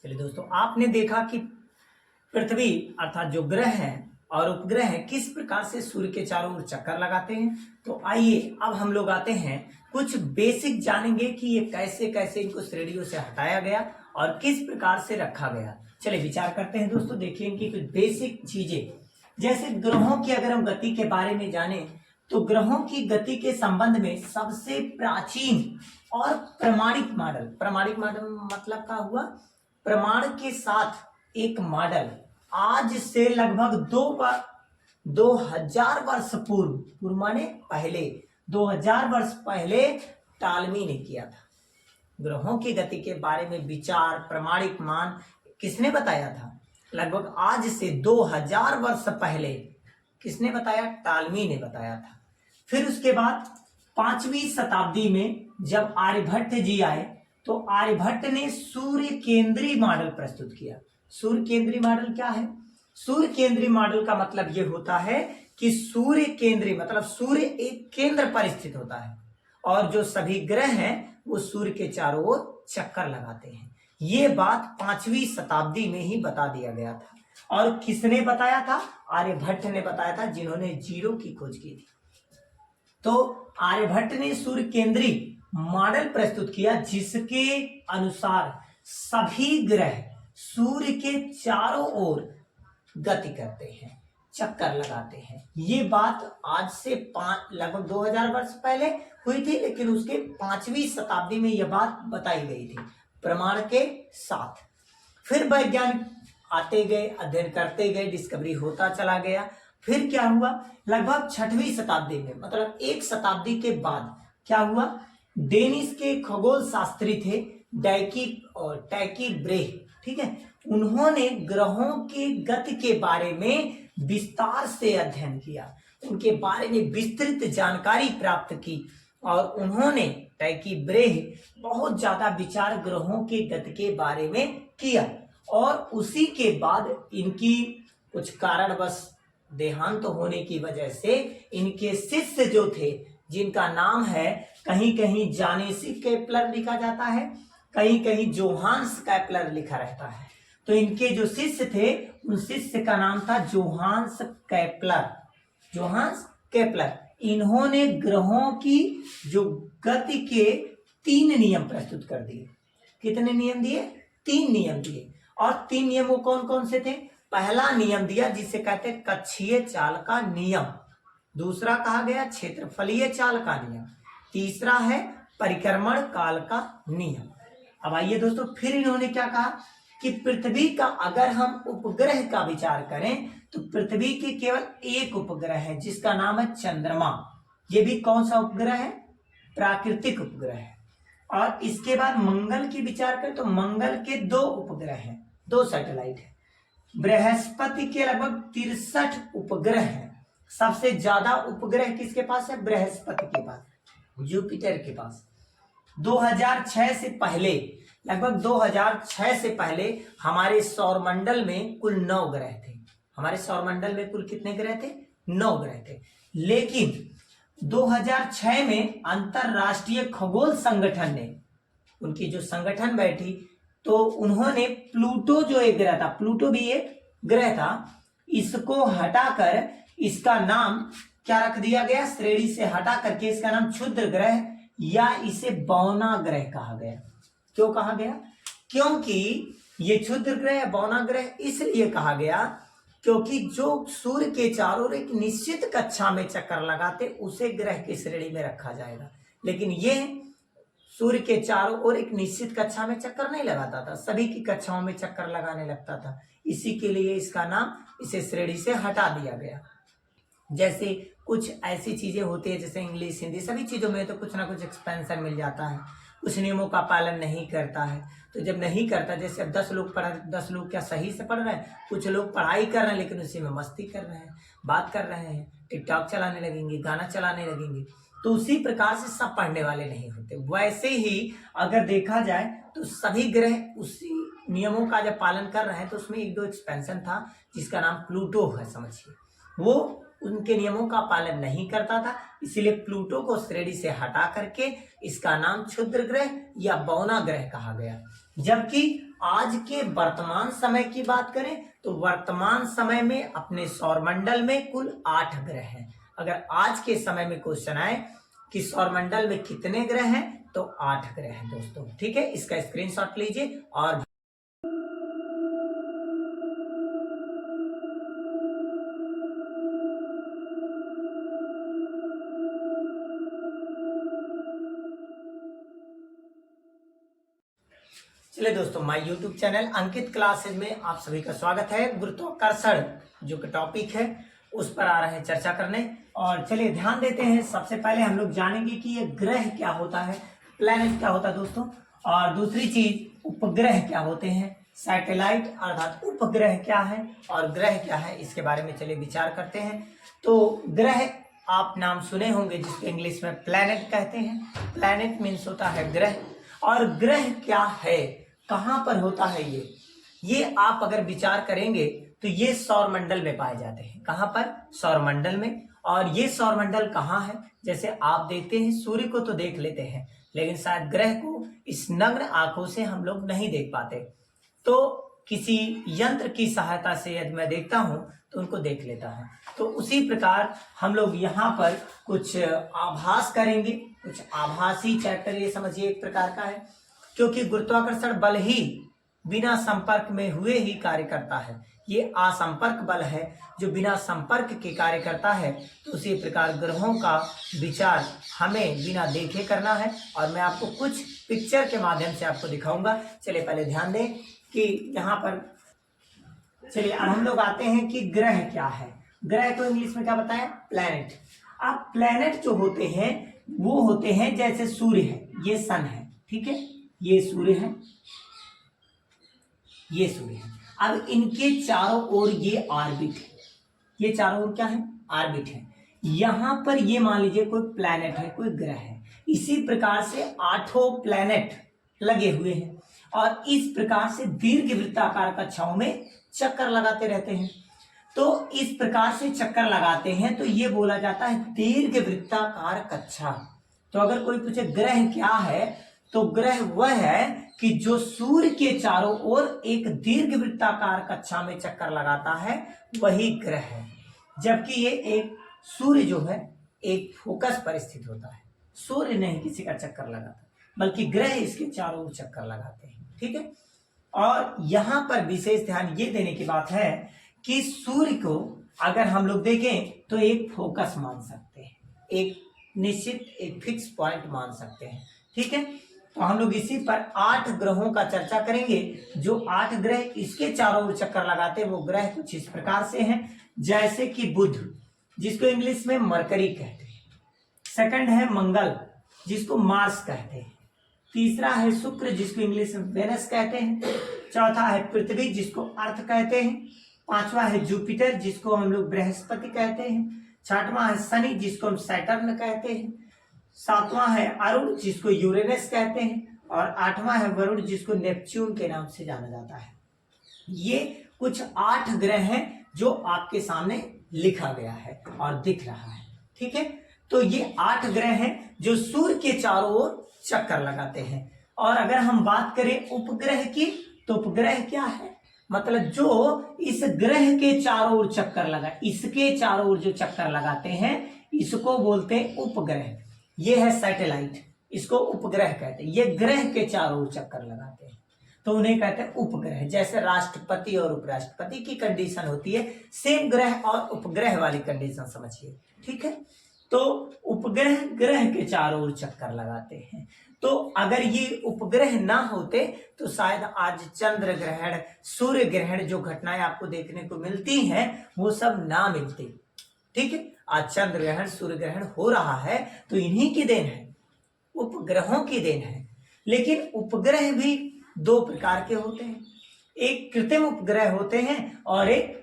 चलिए दोस्तों, आपने देखा कि पृथ्वी अर्थात जो ग्रह हैं और उपग्रह हैं किस प्रकार से सूर्य के चारों ओर चक्कर लगाते हैं। तो आइए अब हम लोग आते हैं, कुछ बेसिक जानेंगे कि ये कैसे कैसे इनको श्रेणियों से हटाया गया और किस प्रकार से रखा गया। चलिए विचार करते हैं दोस्तों। देखिए इनकी कुछ बेसिक चीजें, जैसे ग्रहों की अगर हम गति के बारे में जाने तो ग्रहों की गति के संबंध में सबसे प्राचीन और प्रमाणिक मॉडल मतलब क्या हुआ, प्रमाण के साथ एक मॉडल आज से लगभग 2000 वर्ष पूर्व माने पहले 2000 वर्ष पहले टालमी ने किया था। ग्रहों की गति के बारे में विचार प्रमाणिक मान किसने बताया था? लगभग आज से 2000 वर्ष पहले किसने बताया? टालमी ने बताया था। फिर उसके बाद 5वीं शताब्दी में जब आर्यभट्ट जी आए तो आर्यभट्ट ने सूर्य केंद्रीय मॉडल प्रस्तुत किया। सूर्य केंद्रीय मॉडल क्या है? सूर्य केंद्रीय मॉडल का मतलब यह होता है कि सूर्य केंद्रीय मतलब सूर्य एक केंद्र पर स्थित होता है और जो सभी ग्रह हैं वो सूर्य के चारों ओर चक्कर लगाते हैं। ये बात 5वीं शताब्दी में ही बता दिया गया था। और किसने बताया था? आर्यभट्ट ने बताया था, जिन्होंने जीरो की खोज की थी। तो आर्यभट्ट ने सूर्य केंद्रीय मॉडल प्रस्तुत किया जिसके अनुसार सभी ग्रह सूर्य के चारों ओर गति करते हैं, चक्कर लगाते हैं। ये बात आज से लगभग 2000 वर्ष पहले हुई थी, लेकिन उसके 5वीं शताब्दी में यह बात बताई गई थी प्रमाण के साथ। फिर वैज्ञानिक आते गए, अध्ययन करते गए, डिस्कवरी होता चला गया। फिर क्या हुआ? लगभग 6वीं शताब्दी में मतलब एक शताब्दी के बाद क्या हुआ? डेनिस के खगोल शास्त्री थे टाइकी ब्रेह, ठीक है, उन्होंने ग्रहों की गति के बारे में विस्तार से अध्ययन किया, उनके बारे में विस्तृत जानकारी प्राप्त की और उन्होंने टाइकी ब्रेह बहुत ज्यादा विचार ग्रहों की गति के बारे में किया। और उसी के बाद इनकी कुछ कारणवश देहांत होने की वजह से इनके शिष्य जो थे, जिनका नाम है कहीं कहीं जानेसी केपलर लिखा जाता है, कहीं कहीं जोहान्स केपलर लिखा रहता है। तो इनके जो शिष्य थे उन शिष्य का नाम था जोहान्स केपलर। इन्होंने ग्रहों की जो गति के 3 नियम प्रस्तुत कर दिए। कितने नियम दिए? 3 नियम दिए। और 3 नियम वो कौन कौन से थे? पहला नियम दिया जिसे कहते हैं कक्षीय चाल का नियम, दूसरा कहा गया क्षेत्रफलीय चाल का नियम, तीसरा है परिक्रमण काल का नियम। अब आइए दोस्तों, फिर इन्होंने क्या कहा कि पृथ्वी का अगर हम उपग्रह का विचार करें तो पृथ्वी के केवल एक उपग्रह है जिसका नाम है चंद्रमा। ये भी कौन सा उपग्रह है? प्राकृतिक उपग्रह है। और इसके बाद मंगल की विचार करें तो मंगल के 2 उपग्रह हैं, 2 सैटेलाइट है। बृहस्पति के लगभग 63 उपग्रह हैं। सबसे ज्यादा उपग्रह किसके पास है? बृहस्पति के पास, जुपिटर के पास। 2006 से पहले लगभग 2006 से पहले हमारे सौरमंडल में कुल 9 ग्रह थे। हमारे सौरमंडल में कुल कितने ग्रह थे? 9 ग्रह थे। लेकिन 2006 में अंतरराष्ट्रीय खगोल संगठन ने, उनकी जो संगठन बैठी, तो उन्होंने प्लूटो जो एक ग्रह था, प्लूटो भी एक ग्रह था, इसको हटाकर इसका नाम क्या रख दिया गया? श्रेणी से हटा करके इसका नाम क्षुद्र ग्रह या इसे बौना ग्रह कहा गया। क्यों कहा गया? क्योंकि ये क्षुद्र ग्रह बौना ग्रह इसलिए कहा गया क्योंकि जो सूर्य के चारों ओर एक निश्चित कक्षा में चक्कर लगाते उसे ग्रह की श्रेणी में रखा जाएगा, लेकिन ये सूर्य के चारों ओर एक निश्चित कक्षा में चक्कर नहीं लगाता था, सभी की कक्षाओं में चक्कर लगाने लगता था। इसी के लिए इसका नाम, इसे श्रेणी से हटा दिया गया। जैसे कुछ ऐसी चीजें होती है जैसे इंग्लिश हिंदी सभी चीजों में तो कुछ ना कुछ एक्सपेंशन मिल जाता है, कुछ नियमों का पालन नहीं करता है। तो जब नहीं करता, जैसे अब 10 लोग पढ़ रहे, 10 लोग क्या सही से पढ़ रहे हैं? कुछ लोग पढ़ाई कर रहे हैं लेकिन उसी में मस्ती कर रहे हैं, बात कर रहे हैं, टिकटॉक चलाने लगेंगे, गाना चलाने लगेंगे। तो उसी प्रकार से सब पढ़ने वाले नहीं होते। वैसे ही अगर देखा जाए तो सभी ग्रह उसी नियमों का जब पालन कर रहे हैं तो उसमें 1-2 एक्सपेंशन था जिसका नाम प्लूटो है, समझिए। वो उनके नियमों का पालन नहीं करता था, इसीलिए प्लूटो को श्रेणी से हटा करके इसका नाम क्षुद्र ग्रह या बौना ग्रह कहा गया। जबकि आज के वर्तमान समय की बात करें तो वर्तमान समय में अपने सौरमंडल में कुल 8 ग्रह हैं। अगर आज के समय में क्वेश्चन आए कि सौरमंडल में कितने ग्रह हैं तो 8 ग्रह हैं दोस्तों। ठीक है, इसका स्क्रीनशॉट लीजिए। और चलिए दोस्तों, my YouTube channel Ankit classes में आप सभी का स्वागत है। गुरुत्वाकर्षण जो कि टॉपिक है उस पर आ रहे हैं चर्चा करने। और चलिए ध्यान देते हैं। सबसे पहले हम लोग जानेंगे कि ये ग्रह क्या होता है, प्लैनेट क्या होता है दोस्तों, और दूसरी चीज उपग्रह क्या होते हैं, सैटेलाइट अर्थात उपग्रह क्या है और ग्रह क्या है, इसके बारे में चलिए विचार करते हैं। तो ग्रह आप नाम सुने होंगे जिसको इंग्लिश में प्लैनेट कहते हैं। प्लैनेट मीन्स होता है ग्रह। और ग्रह क्या है, कहां पर होता है ये आप अगर विचार करेंगे तो ये सौरमंडल में पाए जाते हैं। कहां पर? सौरमंडल में। और ये सौरमंडल कहां है? जैसे आप देखते हैं सूर्य को तो देख लेते हैं, लेकिन शायद ग्रह को इस नग्न आंखों से हम लोग नहीं देख पाते। तो किसी यंत्र की सहायता से यदि मैं देखता हूं तो उनको देख लेता हूं। तो उसी प्रकार हम लोग यहाँ पर कुछ आभास करेंगे, कुछ आभासी चैप्टर ये समझिए एक प्रकार का है, क्योंकि गुरुत्वाकर्षण बल ही बिना संपर्क में हुए ही कार्य करता है। ये असंपर्क बल है जो बिना संपर्क के कार्य करता है। तो उसी प्रकार ग्रहों का विचार हमें बिना देखे करना है और मैं आपको कुछ पिक्चर के माध्यम से आपको दिखाऊंगा। चलिए पहले ध्यान दें कि यहाँ पर, चलिए अब हम लोग आते हैं कि ग्रह क्या है। ग्रह को इंग्लिश में क्या बताया? प्लैनेट। अब प्लैनेट जो होते हैं वो होते हैं जैसे सूर्य है, ये सन है, ठीक है, ये सूर्य है, ये सूर्य है। अब इनके चारों ओर ये ऑर्बिट है, ये चारों ओर क्या है? ऑर्बिट है। यहां पर ये मान लीजिए कोई प्लैनेट है, कोई ग्रह है। इसी प्रकार से 8 प्लैनेट लगे हुए हैं और इस प्रकार से दीर्घ वृत्ताकार कक्षाओं में चक्कर लगाते रहते हैं। तो इस प्रकार से चक्कर लगाते हैं तो ये बोला जाता है दीर्घ वृत्ताकार कक्षा। तो अगर कोई पूछे ग्रह क्या है, तो ग्रह वह है कि जो सूर्य के चारों ओर एक दीर्घ वृत्ताकार कक्षा में चक्कर लगाता है, वही ग्रह है। जबकि ये एक सूर्य जो है एक फोकस पर स्थित होता है। सूर्य नहीं किसी का चक्कर लगाता, बल्कि ग्रह इसके चारों ओर चक्कर लगाते हैं। ठीक है। और यहां पर विशेष ध्यान ये देने की बात है कि सूर्य को अगर हम लोग देखें तो एक फोकस मान सकते हैं, एक निश्चित एक फिक्स पॉइंट मान सकते हैं। ठीक है। तो हम लोग इसी पर 8 ग्रहों का चर्चा करेंगे। जो 8 ग्रह इसके चारों ओर चक्कर लगाते हैं वो ग्रह कुछ इस प्रकार से हैं, जैसे कि बुध जिसको इंग्लिश में मरकरी कहते हैं, सेकंड है मंगल जिसको मार्स कहते हैं, तीसरा है शुक्र जिसको इंग्लिश में वेनस कहते हैं, चौथा है पृथ्वी जिसको अर्थ कहते हैं, पांचवा है जुपिटर जिसको हम लोग बृहस्पति कहते हैं, छठवां है शनि जिसको हम सैटर्न कहते हैं, सातवां है अरुण जिसको यूरेनस कहते हैं, और आठवां है वरुण जिसको नेपच्यून के नाम से जाना जाता है। ये कुछ 8 ग्रह हैं जो आपके सामने लिखा गया है और दिख रहा है। ठीक है। तो ये 8 ग्रह हैं जो सूर्य के चारों ओर चक्कर लगाते हैं। और अगर हम बात करें उपग्रह की, तो उपग्रह क्या है? मतलब जो इस ग्रह के चारों ओर चक्कर लगा, इसके चारों ओर जो चक्कर लगाते हैं इसको बोलते हैं उपग्रह। ये है सैटेलाइट, इसको उपग्रह कहते हैं। ये ग्रह के चारों ओर चक्कर लगाते हैं तो उन्हें कहते हैं उपग्रह। जैसे राष्ट्रपति और उपराष्ट्रपति की कंडीशन होती है, सेम ग्रह और उपग्रह वाली कंडीशन समझिए। ठीक है। तो उपग्रह ग्रह के चारों ओर चक्कर लगाते हैं। तो अगर ये उपग्रह ना होते तो शायद आज चंद्र ग्रहण, सूर्य ग्रहण जो घटनाएं आपको देखने को मिलती हैं वो सब ना मिलती। ठीक है। आज चंद्र ग्रहण, सूर्य ग्रहण हो रहा है तो इन्हीं की देन है, उपग्रहों की देन है। लेकिन उपग्रह भी 2 प्रकार के होते हैं, एक कृत्रिम उपग्रह होते हैं और एक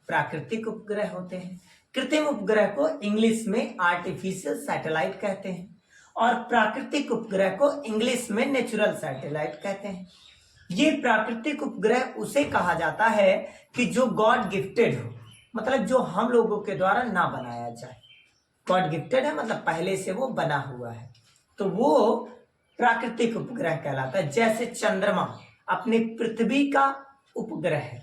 प्राकृतिक उपग्रह होते हैं। कृत्रिम उपग्रह को इंग्लिश में आर्टिफिशियल सैटेलाइट कहते हैं और प्राकृतिक उपग्रह को इंग्लिश में नेचुरल सैटेलाइट कहते हैं। ये प्राकृतिक उपग्रह उसे कहा जाता है कि जो गॉड गिफ्टेड हो, मतलब जो हम लोगों के द्वारा ना बनाया जाए। गॉड गिफ्टेड है मतलब पहले से वो बना हुआ है, तो वो प्राकृतिक उपग्रह कहलाता है। जैसे चंद्रमा, अपने पृथ्वी का उपग्रह है।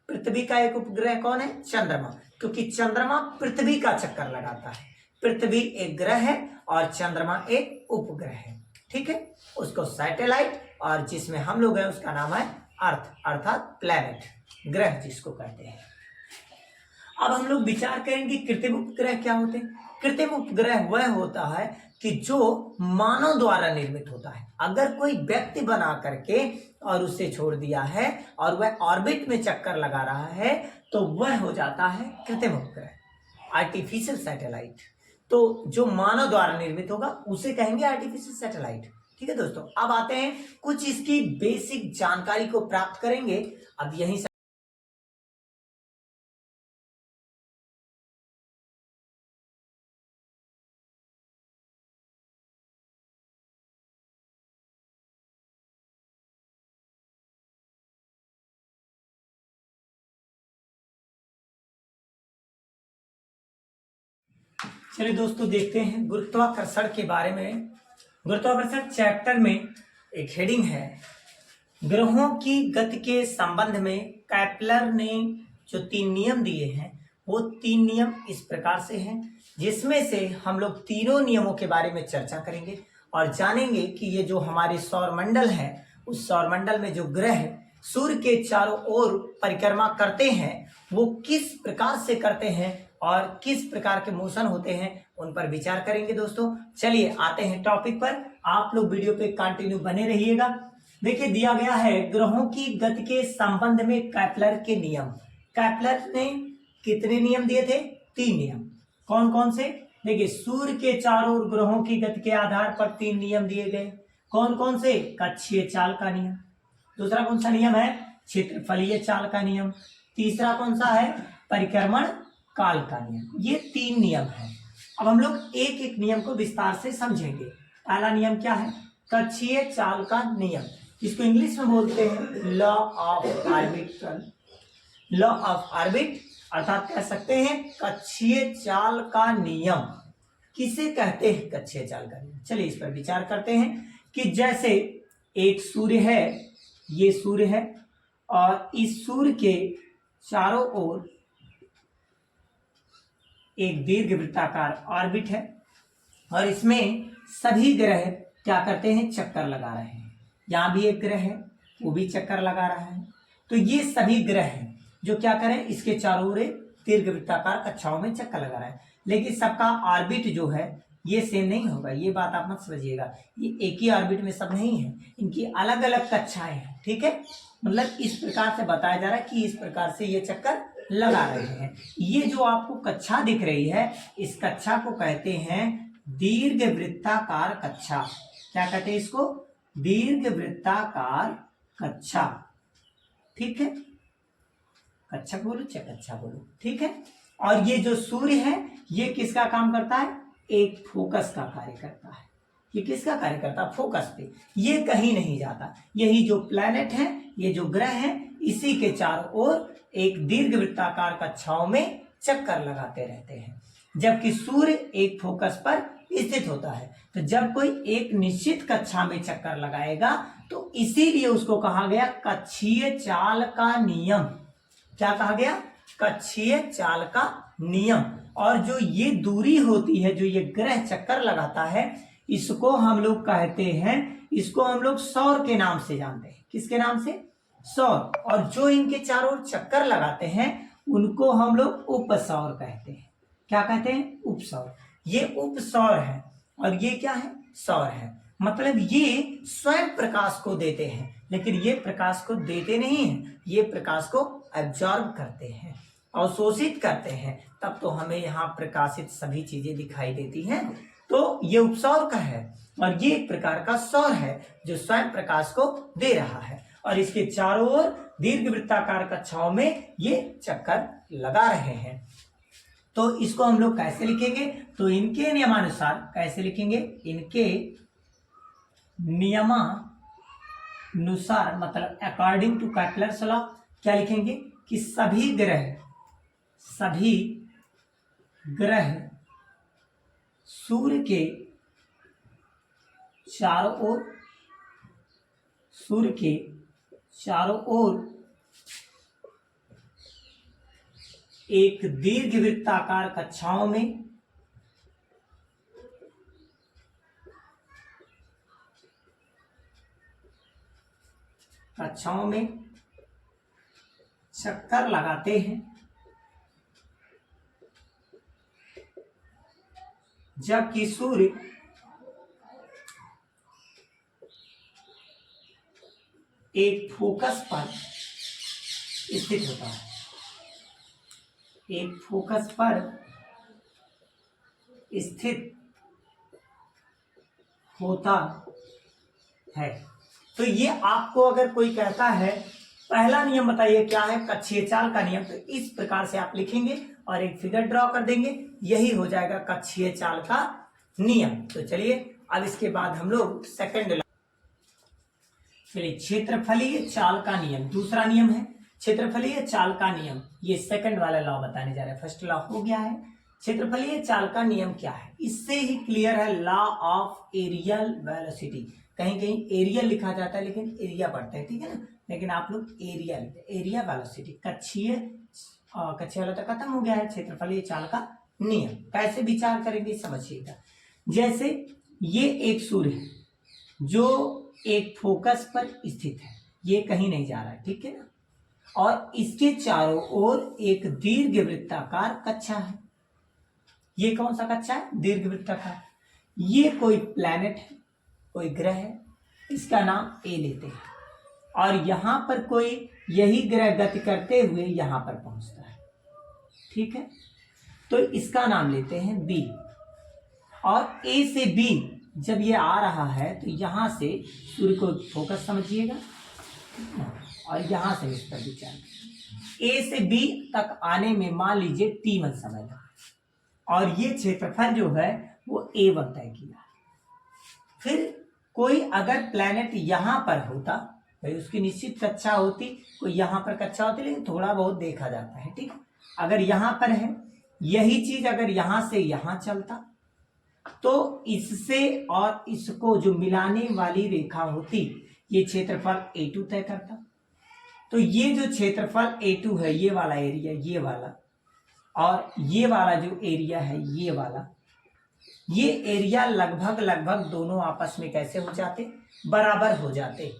पृथ्वी का एक उपग्रह कौन है? चंद्रमा, क्योंकि चंद्रमा पृथ्वी का चक्कर लगाता है। पृथ्वी एक ग्रह है और चंद्रमा एक उपग्रह है, ठीक है। उसको सैटेलाइट, और जिसमें हम लोग हैं उसका नाम है अर्थ, अर्थात प्लैनेट, ग्रह जिसको कहते हैं। अब हम लोग विचार करेंगे कृत्रिम उपग्रह क्या होते हैं। कृत्रिम उपग्रह वह होता है कि जो मानव द्वारा निर्मित होता है। अगर कोई व्यक्ति बना करके और उसे छोड़ दिया है और वह ऑर्बिट में चक्कर लगा रहा है तो वह हो जाता है कृत्रिम उपग्रह, आर्टिफिशियल सैटेलाइट। तो जो मानव द्वारा निर्मित होगा उसे कहेंगे आर्टिफिशियल सैटेलाइट, ठीक है दोस्तों। अब आते हैं कुछ इसकी बेसिक जानकारी को प्राप्त करेंगे। अब यहीं से चलिए दोस्तों देखते हैं गुरुत्वाकर्षण के बारे में। गुरुत्वाकर्षण चैप्टर में एक हेडिंग है, ग्रहों की गति के संबंध में कैप्लर ने जो 3 नियम दिए हैं वो 3 नियम इस प्रकार से हैं, जिसमें से हम लोग तीनों नियमों के बारे में चर्चा करेंगे और जानेंगे कि ये जो हमारे सौरमंडल है उस सौरमंडल में जो ग्रह सूर्य के चारों ओर परिक्रमा करते हैं वो किस प्रकार से करते हैं और किस प्रकार के मोशन होते हैं उन पर विचार करेंगे दोस्तों। चलिए आते हैं टॉपिक पर, आप लोग वीडियो पे कंटिन्यू बने रहिएगा। देखिए दिया गया है ग्रहों की गति के संबंध में कैप्लर के नियम। कैप्लर ने कितने नियम दिए थे? 3 नियम। कौन कौन से? देखिए सूर्य के चारों ओर ग्रहों की गति के आधार पर 3 नियम दिए गए। कौन कौन से? कक्षीय चाल का नियम। दूसरा कौन सा नियम है? क्षेत्रफलीय चाल का नियम। तीसरा कौन सा है? परिक्रमण काल का नियम। ये 3 नियम है। अब हम लोग एक एक नियम को विस्तार से समझेंगे। पहला नियम क्या है? कक्षीय चाल का नियम, इसको इंग्लिश में बोलते हैं law of orbital, law of orbit, अर्थात कह सकते हैं कक्षीय चाल का नियम। किसे कहते हैं कक्षीय चाल का नियम? चलिए इस पर विचार करते हैं कि जैसे एक सूर्य है, ये सूर्य है और इस सूर्य के चारों ओर एक दीर्घवृत्ताकार ऑर्बिट है और इसमें सभी ग्रह क्या करते हैं? चक्कर लगा रहे हैं। यहां भी एक ग्रह है, वो भी चक्कर लगा रहा है। तो ये सभी ग्रह हैं जो क्या करें? इसके चारों ओर दीर्घवृत्ताकार कक्षाओं में चक्कर लगा रहा है। लेकिन सबका ऑर्बिट जो है ये सेम नहीं होगा, ये बात आप मत समझिएगा। ये एक ही ऑर्बिट में सब नहीं है, इनकी अलग अलग कक्षाएं हैं, ठीक है। मतलब इस प्रकार से बताया जा रहा है कि इस प्रकार से ये चक्कर लगा रहे हैं। ये जो आपको कक्षा दिख रही है इस कक्षा को कहते हैं दीर्घवृत्ताकार कक्षा। क्या कहते हैं इसको? दीर्घवृत्ताकार कक्षा, ठीक है। कक्षा बोलो चाहे कक्षा बोलो, ठीक है। और ये जो सूर्य है ये किसका काम करता है? एक फोकस का कार्य करता है। ये किसका कार्य करता है? फोकस पे। ये कहीं नहीं जाता। यही जो प्लैनेट है, ये जो ग्रह है, इसी के चारों ओर एक दीर्घवृत्ताकार कक्षाओं में चक्कर लगाते रहते हैं, जबकि सूर्य एक फोकस पर स्थित होता है। तो जब कोई एक निश्चित कक्षा में चक्कर लगाएगा तो इसीलिए उसको कहा गया कक्षीय चाल का नियम। क्या कहा गया? कक्षीय चाल का नियम। और जो ये दूरी होती है, जो ये ग्रह चक्कर लगाता है, इसको हम लोग कहते हैं, इसको हम लोग सौर के नाम से जानते हैं। किसके नाम से? सौर। और जो इनके चारों ओर चक्कर लगाते हैं उनको हम लोग उपसौर कहते हैं। क्या कहते हैं? उपसौर। ये उपसौर है और ये क्या है? सौर है। मतलब ये स्वयं प्रकाश को देते हैं, लेकिन ये प्रकाश को देते नहीं हैं, ये प्रकाश को एब्जॉर्ब करते हैं, अवशोषित करते हैं। तब तो हमें यहाँ प्रकाशित सभी चीजें दिखाई देती हैं। तो ये उपसौर का है और ये एक प्रकार का सौर है जो स्वयं प्रकाश को दे रहा है और इसके चारों ओर दीर्घवृत्ताकार कक्षाओं में ये चक्कर लगा रहे हैं। तो इसको हम लोग कैसे लिखेंगे? तो इनके नियमानुसार कैसे लिखेंगे? इनके नियमानुसार मतलब अकॉर्डिंग टू कैप्लर्स लॉ क्या लिखेंगे? कि सभी ग्रह सूर्य के चारों ओर चारों ओर एक दीर्घवृत्ताकार कक्षाओं में चक्कर लगाते हैं, जबकि सूर्य एक फोकस पर स्थित होता है, एक फोकस पर स्थित होता है। तो ये आपको अगर कोई कहता है पहला नियम बताइए क्या है, कक्षीय चाल का नियम, तो इस प्रकार से आप लिखेंगे और एक फिगर ड्रॉ कर देंगे, यही हो जाएगा कक्षीय चाल का नियम। तो चलिए अब इसके बाद हम लोग सेकंड, चलिए क्षेत्रफलीय चाल का नियम, दूसरा नियम है क्षेत्रफलीय चाल का नियम। ये सेकंड वाला लॉ बताने जा रहे हैं, फर्स्ट लॉ हो गया है। क्षेत्रफलीय चाल का नियम क्या है, इससे ही क्लियर है, लॉ ऑफ एरियल वेलोसिटी। कहीं कहीं एरियल लिखा जाता है लेकिन एरिया पढ़ते हैं, ठीक है ना, लेकिन आप लोग एरिया लिखते हैं, एरिया वेलोसिटी। कक्षीय वाला तो खत्म हो गया है, क्षेत्रफलीय चाल का नियम कैसे विचार करेंगे समझिएगा। जैसे ये एक सूर्य है जो एक फोकस पर स्थित है, ये कहीं नहीं जा रहा है, ठीक है ना, और इसके चारों ओर एक दीर्घवृत्ताकार कक्षा है। ये कौन सा कक्षा है, दीर्घवृत्ताकार। ये कोई प्लैनेट है, कोई ग्रह है, इसका नाम ए लेते हैं, और यहां पर कोई यही ग्रह गति करते हुए यहां पर पहुंचता है, ठीक है, तो इसका नाम लेते हैं बी। और ए से बी जब ये आ रहा है तो यहां से सूर्य को फोकस समझिएगा और यहां से इस पर विचार करिए। ए से बी तक आने में मान लीजिए t1 समय लगा, और ये क्षेत्रफल जो है वो A1 तय किया। फिर कोई अगर प्लैनेट यहां पर होता, भाई उसकी निश्चित कक्षा होती, कोई यहां पर कक्षा होती, लेकिन थोड़ा बहुत देखा जाता है, ठीक। अगर यहां पर है, यही चीज अगर यहां से यहां चलता तो इससे और इसको जो मिलाने वाली रेखा होती, ये क्षेत्रफल A2 तय करता। तो ये जो क्षेत्रफल A2 है, ये वाला एरिया, ये वाला, और ये वाला जो एरिया है, ये वाला, ये एरिया लगभग लगभग दोनों आपस में कैसे हो जाते, बराबर हो जाते।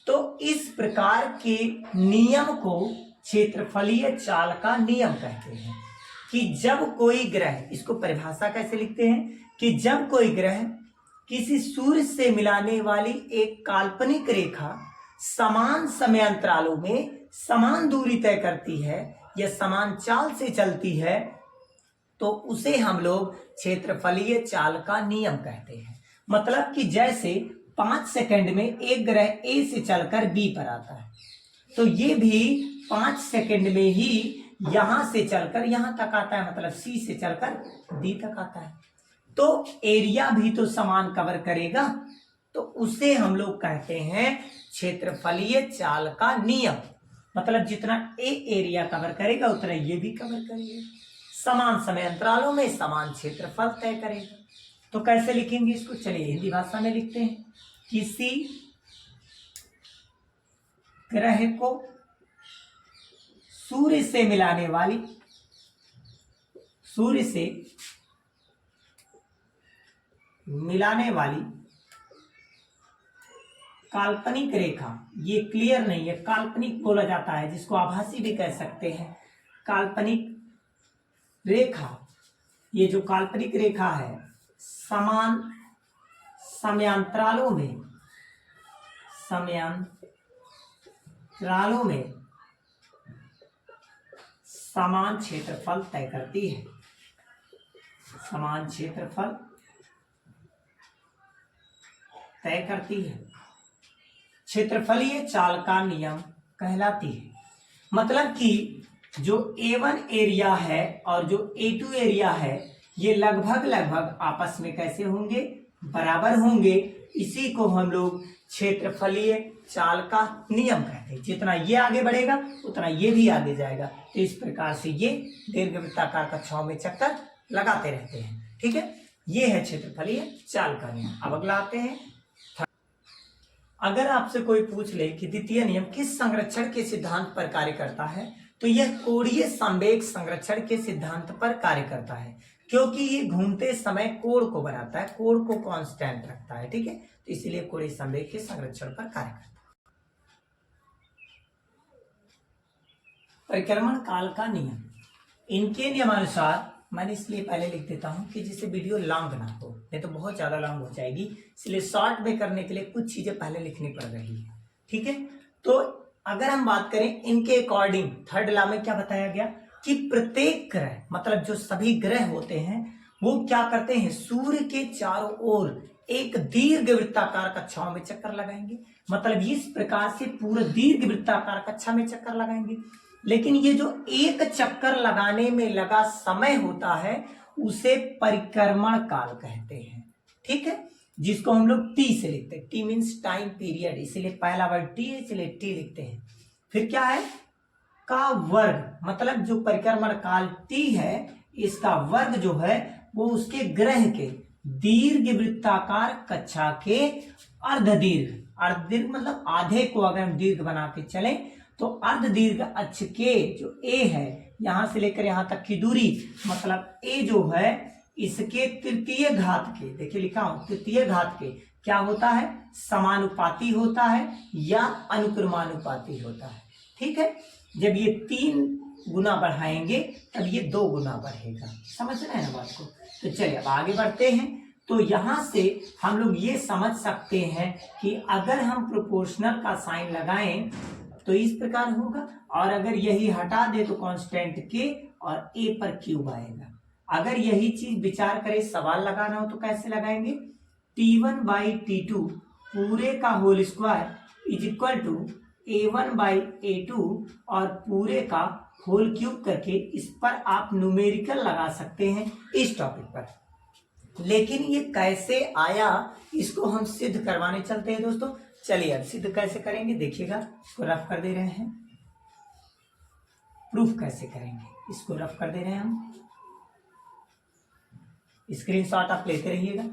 तो इस प्रकार के नियम को क्षेत्रफलीय चाल का नियम कहते हैं, कि जब कोई ग्रह, इसको परिभाषा कैसे लिखते हैं, कि जब कोई ग्रह किसी सूर्य से मिलाने वाली एक काल्पनिक रेखा समान समयांतरालों में समान दूरी तय करती है या समान चाल से चलती है, तो उसे हम लोग क्षेत्रफलीय चाल का नियम कहते हैं। मतलब कि जैसे 5 सेकंड में एक ग्रह ए से चलकर बी पर आता है, तो ये भी 5 सेकंड में ही यहां से चलकर यहां तक आता है, मतलब सी से चलकर डी तक आता है। तो एरिया भी तो समान कवर करेगा, तो उसे हम लोग कहते हैं क्षेत्रफलीय चाल का नियम। मतलब जितना ए एरिया कवर करेगा उतना ये भी कवर करेगा, समान समय अंतरालों में समान क्षेत्रफल तय करेगा। तो कैसे लिखेंगे इसको, चलिए हिंदी भाषा में लिखते हैं। किसी ग्रह को सूर्य से मिलाने वाली, सूर्य से मिलाने वाली काल्पनिक रेखा, ये क्लियर नहीं है, काल्पनिक बोला जाता है, जिसको आभासी भी कह सकते हैं, काल्पनिक रेखा। ये जो काल्पनिक रेखा है समान समयांतरालों में समान क्षेत्रफल तय करती है, समान क्षेत्रफल तय करती है, क्षेत्रफलीय चाल का नियम कहलाती है। मतलब कि जो A1 एरिया है और जो A2 एरिया है, ये लगभग लगभग आपस में कैसे होंगे, बराबर होंगे। इसी को हम लोग क्षेत्रफलीय चाल का नियम कहते हैं। जितना ये आगे बढ़ेगा उतना ये भी आगे जाएगा। तो इस प्रकार से ये दीर्घवृत्ताकार कक्षाओं में चक्कर लगाते रहते हैं, ठीक है। ये है क्षेत्रफलीय चाल का नियम। अब अगला आते हैं अगर आपसे कोई पूछ ले कि द्वितीय नियम किस संरक्षण के सिद्धांत पर कार्य करता है, तो यह कोणीय संवेग संरक्षण के सिद्धांत पर कार्य करता है, क्योंकि ये घूमते समय कोण को बनाता है, कोण को कांस्टेंट रखता है। ठीक है, तो इसलिए कोणीय संवेग के संरक्षण पर कार्य करता है। परिक्रमण काल का नियम, इनके नियमानुसार, मैंने इसलिए पहले लिख देता हूं कि जिससे वीडियो लॉन्ग ना हो, नहीं तो बहुत ज्यादा लॉन्ग हो जाएगी, इसलिए शॉर्ट में करने के लिए कुछ चीजें पहले लिखनी पड़ रही है। ठीक है, तो अगर हम बात करें इनके अकॉर्डिंग, थर्ड लॉ में क्या बताया गया कि प्रत्येक ग्रह, मतलब जो सभी ग्रह होते हैं, वो क्या करते हैं, सूर्य के चारों ओर एक दीर्घ वृत्ताकार कक्षाओं में चक्कर लगाएंगे। मतलब इस प्रकार से पूरा दीर्घ वृत्ताकार कक्षा में चक्कर लगाएंगे। लेकिन ये जो एक चक्कर लगाने में लगा समय होता है उसे परिक्रमण काल कहते हैं। ठीक है, जिसको हम लोग टी से लिखते हैं, टी मीन्स टाइम पीरियड, इसीलिए पहला वर्ड टी है, इसलिए टी लिखते हैं। फिर क्या है, का वर्ग, मतलब जो परिक्रमण काल टी है, इसका वर्ग जो है वो उसके ग्रह के दीर्घ वृत्ताकार कक्षा के अर्ध दीर्घ मतलब आधे को अगर हम दीर्घ बना के चले तो अर्ध दीर्घ अक्ष के जो ए है, यहां से लेकर यहां तक की दूरी, मतलब ए जो है इसके तृतीय घात के, देखिए लिखा हूं, तृतीय घात के क्या होता है, समानुपाती होता है या अनुक्रमानुपाती होता है। ठीक है, जब ये 3 गुना बढ़ाएंगे तब ये 2 गुना बढ़ेगा। समझ रहे हैं ना बात को? तो चलिए अब आगे बढ़ते हैं। तो यहां से हम लोग ये समझ सकते हैं कि अगर हम प्रोपोर्शनल का साइन लगाएं तो इस प्रकार होगा, और अगर यही हटा दे तो कांस्टेंट के और ए पर क्यूब आएगा। अगर यही चीज विचार करें, सवाल लगाना हो तो कैसे लगाएंगे, T1 बाई T2 पूरे का whole square is equal to A1 by A2 और पूरे का होल क्यूब करके इस पर आप न्यूमेरिकल लगा सकते हैं इस टॉपिक पर। लेकिन ये कैसे आया इसको हम सिद्ध करवाने चलते हैं दोस्तों। चलिए अब सिद्ध कैसे करेंगे देखिएगा, इसको रफ कर दे रहे हैं, प्रूफ कैसे करेंगे इसको रफ कर दे रहे हैं हम, स्क्रीनशॉट आप लेते रहिएगा।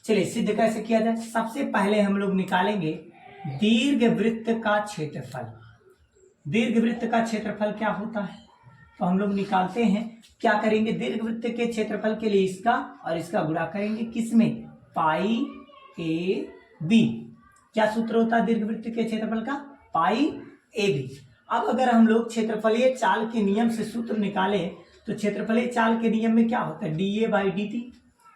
चलिए सिद्ध कैसे किया जाए, सबसे पहले हम लोग निकालेंगे दीर्घ वृत्त का क्षेत्रफल। दीर्घ वृत्त का क्षेत्रफल क्या होता है, तो हम लोग निकालते हैं, क्या करेंगे, दीर्घ वृत्त के क्षेत्रफल के लिए इसका और इसका गुणा करेंगे, किसमें, पाई ए बी। क्या सूत्र होता है दीर्घ वृत्त के क्षेत्रफल का, पाई ए बी। अब अगर हम लोग क्षेत्रफलीय चाल के नियम से सूत्र निकाले तो क्षेत्रफलीय चाल के नियम में क्या होता है, D A by D T,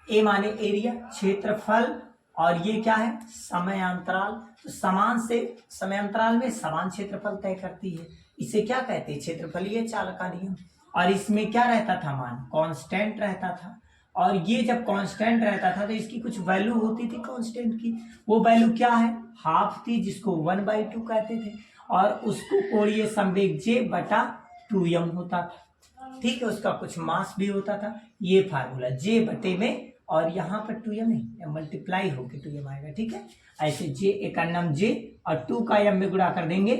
A माने एरिया, क्षेत्रफल, और ये क्या है, समयांतराल। तो समान से समयांतराल में समान क्षेत्रफल तय करती है, इसे क्या कहते हैं, क्षेत्रफलीय चाल का नियम। और इसमें क्या रहता था, मान कांस्टेंट रहता था, और ये जब कांस्टेंट रहता था तो इसकी कुछ वैल्यू होती थी कांस्टेंट की, वो वैल्यू क्या है, हाफ थी, जिसको 1/2 कहते थे, और उसको कोणीय संवेग जे बटा 2m होता था। ठीक है, उसका कुछ मास भी होता था, ये फार्मूला जे बटे में, और यहाँ पर 2m है, मल्टीप्लाई होके 2m आएगा। ठीक है, ऐसे जे एकन्नम जे और 2 का m में गुणा कर देंगे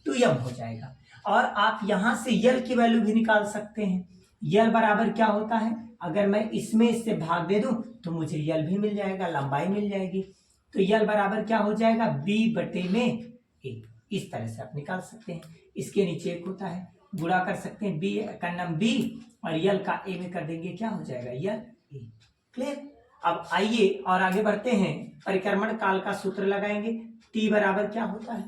2m हो जाएगा। और आप यहाँ से यल की वैल्यू भी निकाल सकते हैं, यल बराबर क्या होता है, अगर मैं इसमें इससे भाग दे दूं तो मुझे यल भी मिल जाएगा, लंबाई मिल जाएगी। तो यल बराबर क्या हो जाएगा, b बटे में a। इस तरह से आप निकाल सकते हैं। इसके नीचे एक होता है, गुणा कर सकते हैं, b एकन्नम b और यल का a में कर देंगे, क्या हो जाएगा, यल a। क्लियर। अब आइए और आगे बढ़ते हैं, परिक्रमण काल का सूत्र लगाएंगे। t बराबर क्या होता है,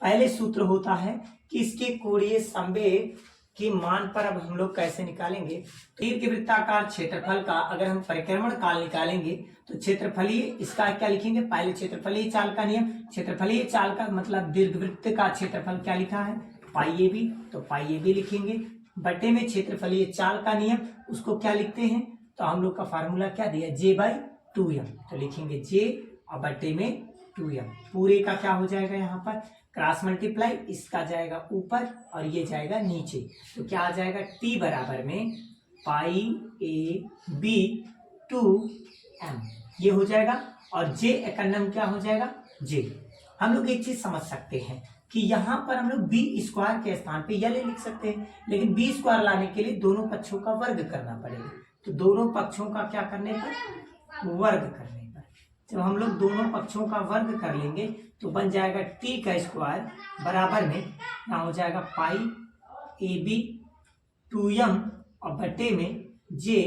पहले सूत्र होता है कि इसके कोणीय संवेग की मान पर अब हम लोग कैसे निकालेंगे, दीर्घ वृत्ताकार क्षेत्रफल का अगर हम परिक्रमण काल निकालेंगे तो क्षेत्रफलीय, इसका क्या लिखेंगे, पहले क्षेत्रफलीय चाल का नियम, क्षेत्रफलीय चाल का मतलब दीर्घ वृत्त का क्षेत्रफल क्या लिखा है, पाई ए बी, तो पाई ए बी लिखेंगे, बटे में क्षेत्रफलीय चाल का नियम, उसको क्या लिखते हैं, तो हम लोग का फार्मूला क्या दिया, जे बाई 2m, तो लिखेंगे जे और बटे में 2m, पूरे का क्या हो जाएगा, यहाँ पर क्रॉस मल्टीप्लाई, इसका जाएगा ऊपर और ये जाएगा नीचे, तो क्या आ जाएगा, t बराबर में पाई ए बी 2m, ये हो जाएगा। और j एकन्नम क्या हो जाएगा, j। हम लोग एक चीज समझ सकते हैं कि यहाँ पर हम लोग बी स्क्वायर के स्थान पे यल लिख सकते हैं, लेकिन बी स्क्वायर लाने के लिए दोनों पक्षों का वर्ग करना पड़ेगा, तो दोनों पक्षों का क्या करने पर, वर्ग करने पर, जब हम लोग दोनों पक्षों का वर्ग कर लेंगे तो बन जाएगा टी का स्क्वायर बराबर में यहाँ हो जाएगा पाई ए बी 2m और बटे में जे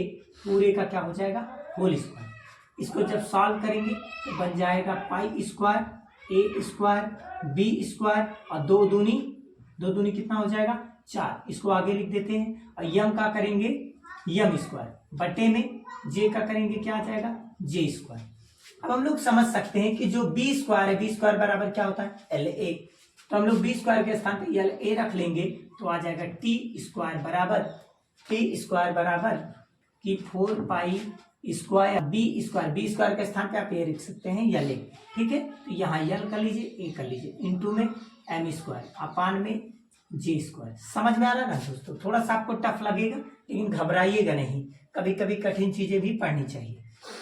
पूरे का क्या हो जाएगा होल स्क्वायर। इसको जब सॉल्व करेंगे तो बन जाएगा पाई स्क्वायर ए स्क्वायर बी स्क्वायर और दो दूनी कितना हो जाएगा 4। इसको आगे लिख देते हैं और यम का करेंगे यम स्क्वायर बटे में जे का करेंगे क्या आ जाएगा जे स्क्वायर। अब हम लोग समझ सकते हैं कि जो बी स्क्वायर है बी स्क्वायर बराबर क्या होता है एल ए, तो हम लोग बी स्क्वायर के स्थान पे एल ए रख लेंगे तो आ जाएगा टी स्क्वायर बराबर कि 4 पाई स्क्वायर बी स्क्वायर के स्थान पे आप ये लिख सकते हैं एल ए। ठीक है, तो यहाँ एल कर लीजिए ए कर लीजिए इंटू में एम स्क्वायर अपान में जे स्क्वायर। समझ में आ रहा है ना दोस्तों? थोड़ा सा आपको टफ लगेगा लेकिन घबराइएगा नहीं, कभी कभी कठिन चीजें भी पढ़नी चाहिए।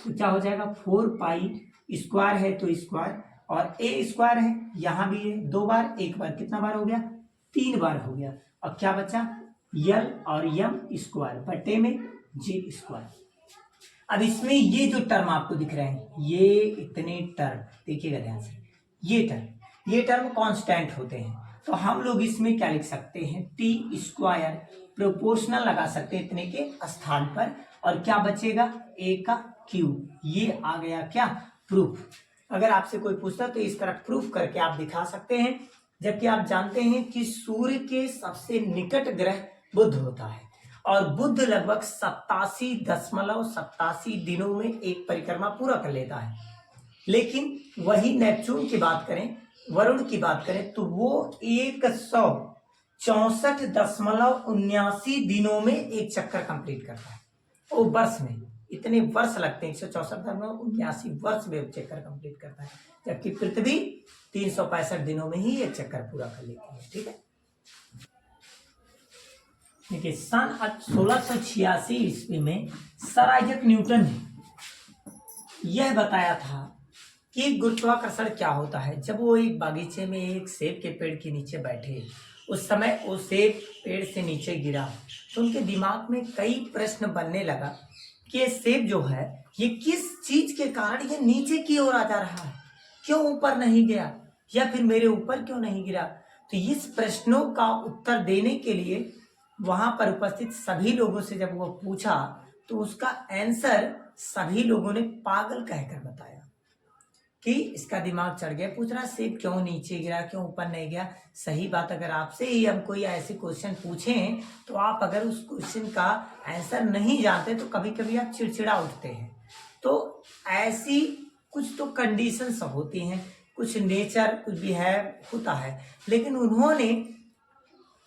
तो क्या हो जाएगा 4 पाई स्क्वायर है तो स्क्वायर और ए स्क्वायर है यहाँ भी है 2 बार, एक बार कितना बार हो गया 3 बार हो गया। और क्या बचा यल और यम स्क्वायर बटे में जे स्क्वायर। अब इसमें ये जो टर्म आपको दिख रहे हैं ये इतने टर्म देखिएगा ध्यान से, ये टर्म कांस्टेंट होते हैं तो हम लोग इसमें क्या लिख सकते हैं टी स्क्वायर प्रोपोर्शनल लगा सकते हैं इतने के स्थान पर और क्या बचेगा ए का क्यूब। ये आ गया क्या प्रूफ। अगर आपसे कोई पूछता तो इस तरह प्रूफ करके आप दिखा सकते हैं। जबकि आप जानते हैं कि सूर्य के सबसे निकट ग्रह बुध होता है और बुध लगभग 87.87 दिनों में एक परिक्रमा पूरा कर लेता है। लेकिन वही नेपच्यून की बात करें, वरुण की बात करें तो वो 164.79 दिनों में एक चक्कर कंप्लीट करता है। वो वर्ष में इतने वर्ष लगते हैं 164.79 वर्ष में एक चक्कर कंप्लीट करता है, जबकि पृथ्वी 365 दिनों में ही एक चक्कर पूरा कर लेती है। ठीक है, देखिए सन 1686 ईस्वी में सर आइजैक न्यूटन ने यह बताया था कि गुरुत्वाकर्षण क्या होता है। जब वो एक बागीचे में एक सेब के पेड़ के नीचे बैठे, उस समय वो सेब पेड़ से नीचे गिरा तो उनके दिमाग में कई प्रश्न बनने लगा कि ये सेब जो है ये किस चीज के कारण ये नीचे की ओर आ जा रहा है, क्यों ऊपर नहीं गया या फिर मेरे ऊपर क्यों नहीं गिरा। तो इस प्रश्नों का उत्तर देने के लिए वहां पर उपस्थित सभी लोगों से जब वो पूछा तो उसका आंसर सभी लोगों ने पागल कहकर बताया कि इसका दिमाग चढ़ गया। पूछ रहा सेब क्यों नीचे गिरा, क्यों ऊपर नहीं गया। सही बात, अगर आपसे ही हम कोई ऐसे क्वेश्चन पूछें तो आप अगर उस क्वेश्चन का आंसर नहीं जानते तो कभी कभी आप चिड़चिड़ा उठते हैं। तो ऐसी कुछ तो कंडीशंस होती हैं, कुछ नेचर कुछ भी है होता है, लेकिन उन्होंने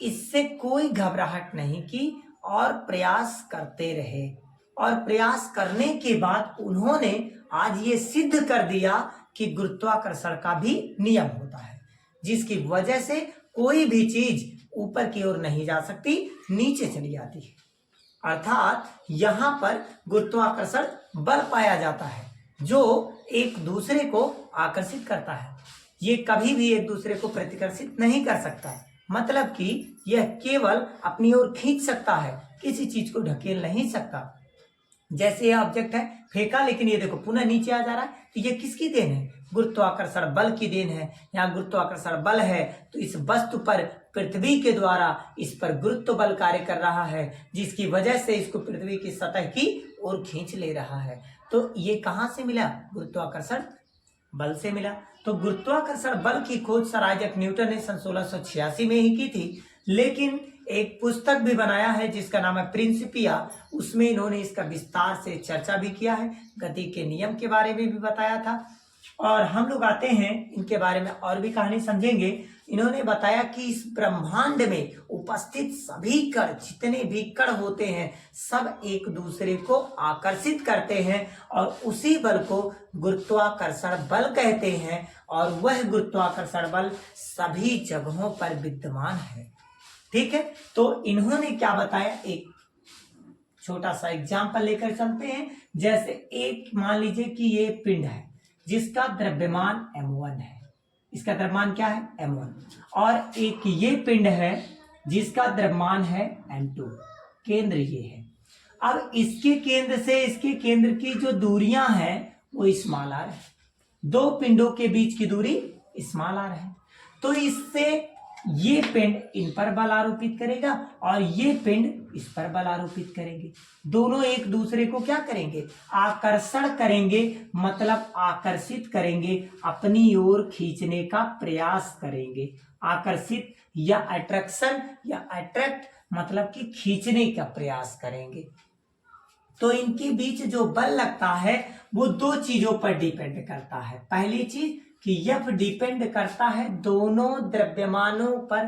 इससे कोई घबराहट नहीं की और प्रयास करते रहे और प्रयास करने के बाद उन्होंने आज ये सिद्ध कर दिया कि गुरुत्वाकर्षण का भी नियम होता है, जिसकी वजह से कोई भी चीज ऊपर की ओर नहीं जा सकती, नीचे चली जाती है। अर्थात यहाँ पर गुरुत्वाकर्षण बल पाया जाता है जो एक दूसरे को आकर्षित करता है। ये कभी भी एक दूसरे को प्रतिकर्षित नहीं कर सकता है, मतलब कि यह केवल अपनी ओर खींच सकता है, किसी चीज को ढकेल नहीं सकता। जैसे ये ऑब्जेक्ट है फेंका, लेकिन ये देखो पुनः नीचे आ जा रहा है, तो ये किसकी देन है? गुरुत्वाकर्षण बल की देन है। यहाँ गुरुत्वाकर्षण बल है तो इस वस्तु पर पृथ्वी के द्वारा इस पर गुरुत्व बल कार्य कर रहा है, जिसकी वजह से इसको पृथ्वी की सतह की ओर खींच ले रहा है। तो ये कहाँ से मिला? गुरुत्वाकर्षण बल से मिला। तो गुरुत्वाकर्षण बल की खोज सर आइजैक न्यूटन ने सन 1686 में ही की थी, लेकिन एक पुस्तक भी बनाया है जिसका नाम है प्रिंसिपिया। उसमें इन्होंने इसका विस्तार से चर्चा भी किया है, गति के नियम के बारे में भी बताया था। और हम लोग आते हैं इनके बारे में और भी कहानी समझेंगे। इन्होंने बताया कि इस ब्रह्मांड में उपस्थित सभी कण, जितने भी कण होते हैं, सब एक दूसरे को आकर्षित करते हैं और उसी बल को गुरुत्वाकर्षण बल कहते हैं। और वह गुरुत्वाकर्षण बल सभी जगहों पर विद्यमान है। ठीक है, तो इन्होंने क्या बताया, एक छोटा सा एग्जाम्पल लेकर चलते हैं। जैसे एक मान लीजिए कि ये पिंड है जिसका द्रव्यमान m1 है, इसका द्रव्यमान क्या है m1, और एक ये पिंड है जिसका द्रव्यमान है m2, केंद्र ये है। अब इसके केंद्र से इसके केंद्र की जो दूरियां हैं वो स्मॉल r है, दो पिंडों के बीच की दूरी स्मॉल r है। तो इससे ये पिंड इन पर बल आरोपित करेगा और ये पिंड इस पर बल आरोपित करेंगे। दोनों एक दूसरे को क्या करेंगे, आकर्षण करेंगे, मतलब आकर्षित करेंगे, अपनी ओर खींचने का प्रयास करेंगे। आकर्षित या अट्रैक्शन या अट्रैक्ट मतलब कि खींचने का प्रयास करेंगे। तो इनके बीच जो बल लगता है वो दो चीजों पर डिपेंड करता है। पहली चीज कि F डिपेंड करता है दोनों द्रव्यमानों पर।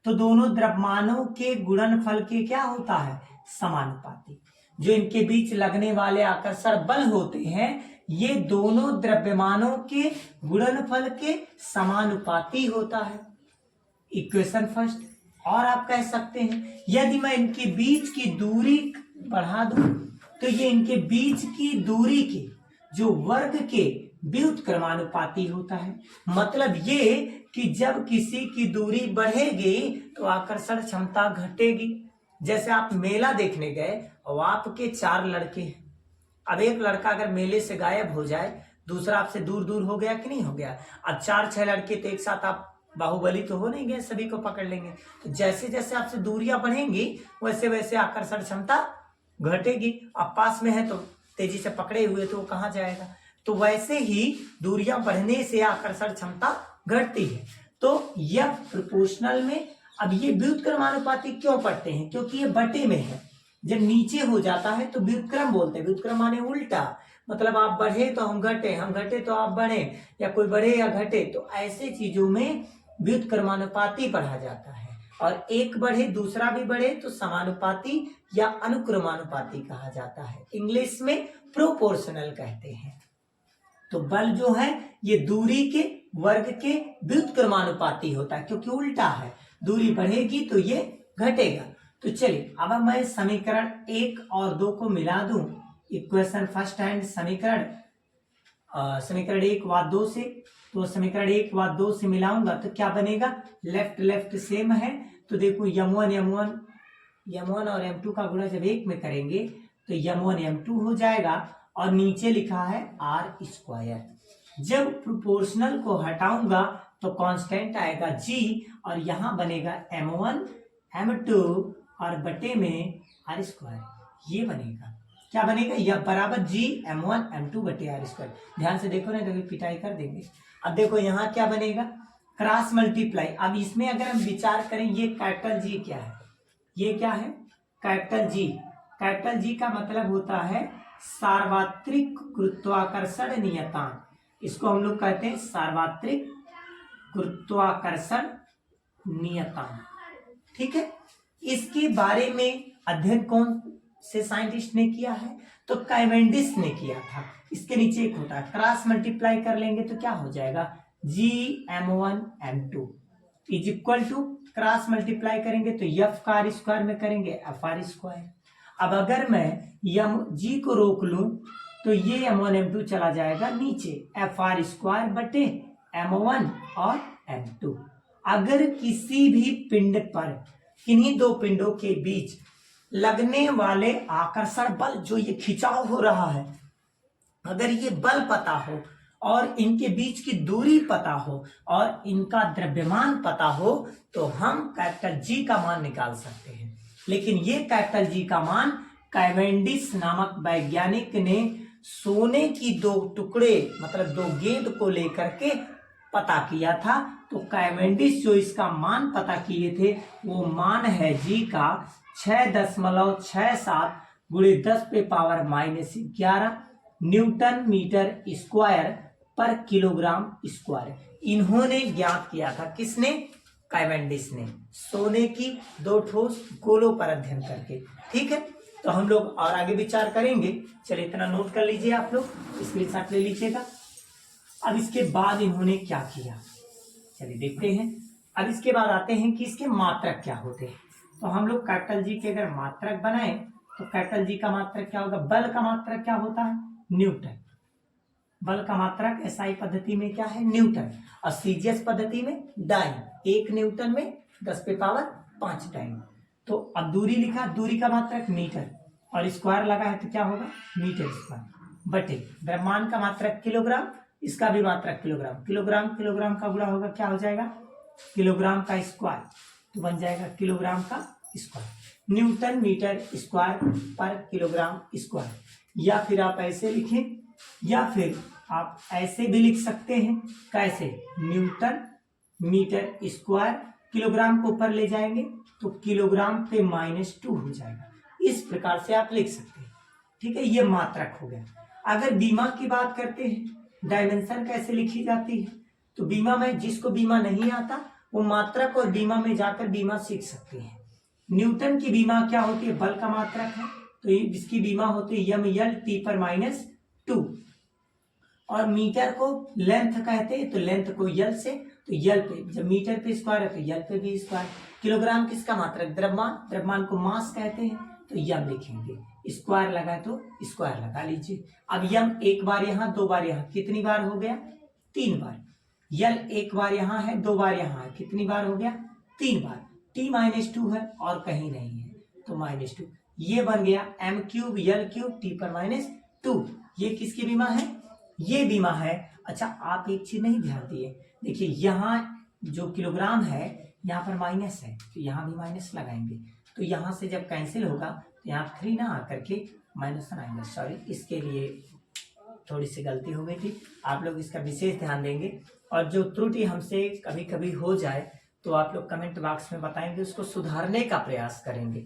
तो दोनों द्रव्यमानों के गुणनफल के क्या होता है, समानुपाती। जो इनके बीच लगने वाले आकर्षण बल होते हैं ये दोनों द्रव्यमानों के गुणनफल के समानुपाती होता है। Equation first. और आप कह सकते हैं यदि मैं इनके बीच की दूरी बढ़ा दूं तो ये इनके बीच की दूरी के जो वर्ग के व्युत्क्रमानुपाती होता है। मतलब ये कि जब किसी की दूरी बढ़ेगी तो आकर्षण क्षमता घटेगी। जैसे आप मेला देखने गए और आपके 4 लड़के हैं। अब एक लड़का अगर मेले से गायब हो जाए, दूसरा आपसे दूर दूर हो गया कि नहीं हो गया। अब 4-6 लड़के तो एक साथ आप बाहुबली तो हो नहीं गए, सभी को पकड़ लेंगे। तो जैसे जैसे आपसे दूरियां बढ़ेंगी वैसे वैसे आकर्षण क्षमता घटेगी। अब पास में है तो तेजी से पकड़े हुए तो वो कहाँ जाएगा। तो वैसे ही दूरियां बढ़ने से आकर्षण क्षमता घटती है। तो यह प्रोपोर्शनल में, अब ये व्युत्क्रमानुपाती क्यों पढ़ते हैं, क्योंकि ये बटे में है। जब नीचे हो जाता है तो व्युत्क्रम बोलते हैं। व्युत्क्रम माने उल्टा, मतलब आप बढ़े तो हम घटे, हम घटे तो आप बढ़े, या कोई बढ़े या घटे। तो ऐसे चीजों में व्युत्क्रमानुपाती पढ़ा जाता है। और एक बढ़े दूसरा भी बढ़े तो समानुपाती या अनुक्रमानुपाती कहा जाता है। इंग्लिश में प्रोपोर्शनल कहते हैं। तो बल जो है ये दूरी के वर्ग के व्युत्क्रमानुपाती होता है, क्योंकि उल्टा है। दूरी बढ़ेगी तो ये घटेगा। तो चलिए अब मैं समीकरण 1 और 2 को मिला दूं। इक्वेशन फर्स्ट एंड समीकरण 1 व 2 से। तो समीकरण 1 व 2 से मिलाऊंगा तो क्या बनेगा, लेफ्ट लेफ्ट सेम है। तो देखो m1 और m2 का गुणा जब 1 में करेंगे तो m1 m2 हो जाएगा और नीचे लिखा है r²। जब प्रोपोर्शनल को हटाऊंगा तो कांस्टेंट आएगा g और यहां बनेगा m1 m2 और बटे में r²। ये बनेगा, क्या बनेगा, यह बराबर g m1 m2 बटे r²। ध्यान से देखो ना तो पिटाई कर देंगे। अब देखो यहाँ क्या बनेगा, क्रॉस मल्टीप्लाई। अब इसमें अगर हम विचार करें ये कैपिटल G क्या है, ये क्या है, कैपिटल G। कैपिटल G का मतलब होता है सार्वत्रिक गुरुत्वाकर्षण नियतांक। इसको हम लोग कहते हैं सार्वत्रिक गुरुत्वाकर्षण नियतांक। ठीक है। इसके बारे में अध्ययन कौन से साइंटिस्ट ने किया है, तो कैवेंडिश ने किया था। इसके नीचे एक होता है, क्रॉस मल्टीप्लाई कर लेंगे तो क्या हो जाएगा, g m1 m2 is equal to, cross multiply करेंगे तो f का r² में करेंगे f²। अब अगर मैं g को रोक लूं तो ये m1 m2 चला जाएगा नीचे, f² बटे m1 और m2। अगर किसी भी पिंड पर, किन्हीं दो पिंडों के बीच लगने वाले आकर्षण बल, जो ये खिंचाव हो रहा है, अगर ये बल पता हो और इनके बीच की दूरी पता हो और इनका द्रव्यमान पता हो तो हम कैपिटल G का मान निकाल सकते हैं। लेकिन ये कैपिटल G का मान कैवेंडिश नामक वैज्ञानिक ने सोने की 2 टुकड़े मतलब 2 गेंद को लेकर के पता किया था। तो कैवेंडिश जो इसका मान पता किए थे वो मान है G का 6.67 × 10⁻⁻11 न्यूटन मीटर स्क्वायर पर किलोग्राम स्क्वायर। इन्होंने ज्ञात किया था, किसने, कैवेंडिश ने, सोने की 2 ठोस गोलों पर अध्ययन करके। ठीक है। तो हम लोग और आगे विचार करेंगे। चलिए इतना नोट कर लीजिए, आप लोग स्क्रीनशॉट ले लीजिएगा। अब इसके बाद इन्होंने क्या किया, चलिए देखते हैं। अब इसके बाद आते हैं कि इसके मात्रक क्या होते हैं। तो हम लोग कैपिटल G के अगर मात्रक बनाए तो कैपिटल G का मात्रक क्या होगा, बल का मात्रक क्या होता है, न्यूटन। बल का मात्रक SI पद्धति में क्या है, न्यूटन, और CGS पद्धति में डाइन। 1 न्यूटन में 10⁵ डाइन। तो अब दूरी लिखा, दूरी का मात्रक मीटर और स्क्वायर लगा है तो क्या होगा, मीटर स्क्वायर बटे द्रव्यमान का मात्रक किलोग्राम इसका भी मात्रक किलोग्राम, किलोग्राम किलोग्राम का गुणा होगा, क्या हो जाएगा, किलोग्राम का स्क्वायर, तो बन जाएगा किलोग्राम का स्क्वायर, न्यूटन मीटर स्क्वायर पर किलोग्राम स्क्वायर। या फिर आप ऐसे लिखें, या फिर आप ऐसे भी लिख सकते हैं, कैसे, न्यूटन मीटर स्क्वायर, किलोग्राम को ऊपर ले जाएंगे तो किलोग्राम पे -2 हो जाएगा। इस प्रकार से आप लिख सकते हैं, ठीक है, ये मात्रक हो गया। अगर बीमा की बात करते हैं, डायमेंशन कैसे लिखी जाती है, तो बीमा में, जिसको बीमा नहीं आता वो मात्रक और बीमा में जाकर बीमा सीख सकते हैं। न्यूटन की बीमा क्या होती है, बल का मात्रक है, तो इसकी बीमा होती है ml t पर -2, और मीटर को लेंथ कहते हैं, तो लेंथ को यल से, तो यल पे, जब मीटर पे स्क्वायर है तो यल पे भी स्क्वायर। किलोग्राम किसका मात्रक, द्रव्यमान, द्रव्यमान को मास कहते हैं, तो यम लिखेंगे, स्क्वायर लगाए तो स्क्वायर लगा लीजिए। अब यम एक बार यहाँ, 2 बार यहाँ, कितनी बार हो गया, 3 बार। यल एक बार यहाँ है, 2 बार यहाँ है, कितनी बार हो गया, 3 बार। t-2 है और कहीं नहीं है, तो -2, ये बन गया m³ l³ t पर -2। ये किसकी बीमा है, ये बीमा है। अच्छा, आप एक चीज नहीं ध्यान दिए, देखिए यहाँ जो किलोग्राम है यहाँ पर माइनस है, तो यहाँ भी माइनस लगाएंगे, तो यहाँ से जब कैंसिल होगा तो यहाँ 3 ना आकर के -1 आएगा। सॉरी, इसके लिए थोड़ी सी गलती हो गई थी, आप लोग इसका विशेष ध्यान देंगे, और जो त्रुटि हमसे कभी कभी हो जाए तो आप लोग कमेंट बॉक्स में बताएंगे, उसको सुधारने का प्रयास करेंगे,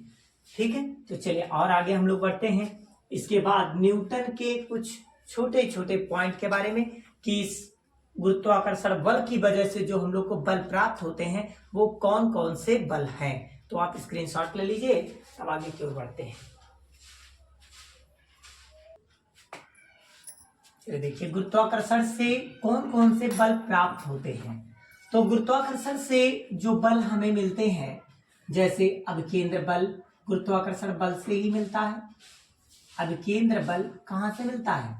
ठीक है। तो चलिए और आगे हम लोग बढ़ते हैं। इसके बाद न्यूटन के कुछ छोटे छोटे पॉइंट के बारे में, कि इस गुरुत्वाकर्षण बल की वजह से जो हम लोग को बल प्राप्त होते हैं वो कौन कौन से बल हैं, तो आप स्क्रीनशॉट ले लीजिए, तब आगे की ओर बढ़ते हैं। चलिए देखिए, गुरुत्वाकर्षण से कौन कौन से बल प्राप्त होते हैं। तो गुरुत्वाकर्षण से जो बल हमें मिलते हैं, जैसे अभिकेंद्र बल गुरुत्वाकर्षण बल से ही मिलता है। अभिकेंद्र बल कहाँ से मिलता है,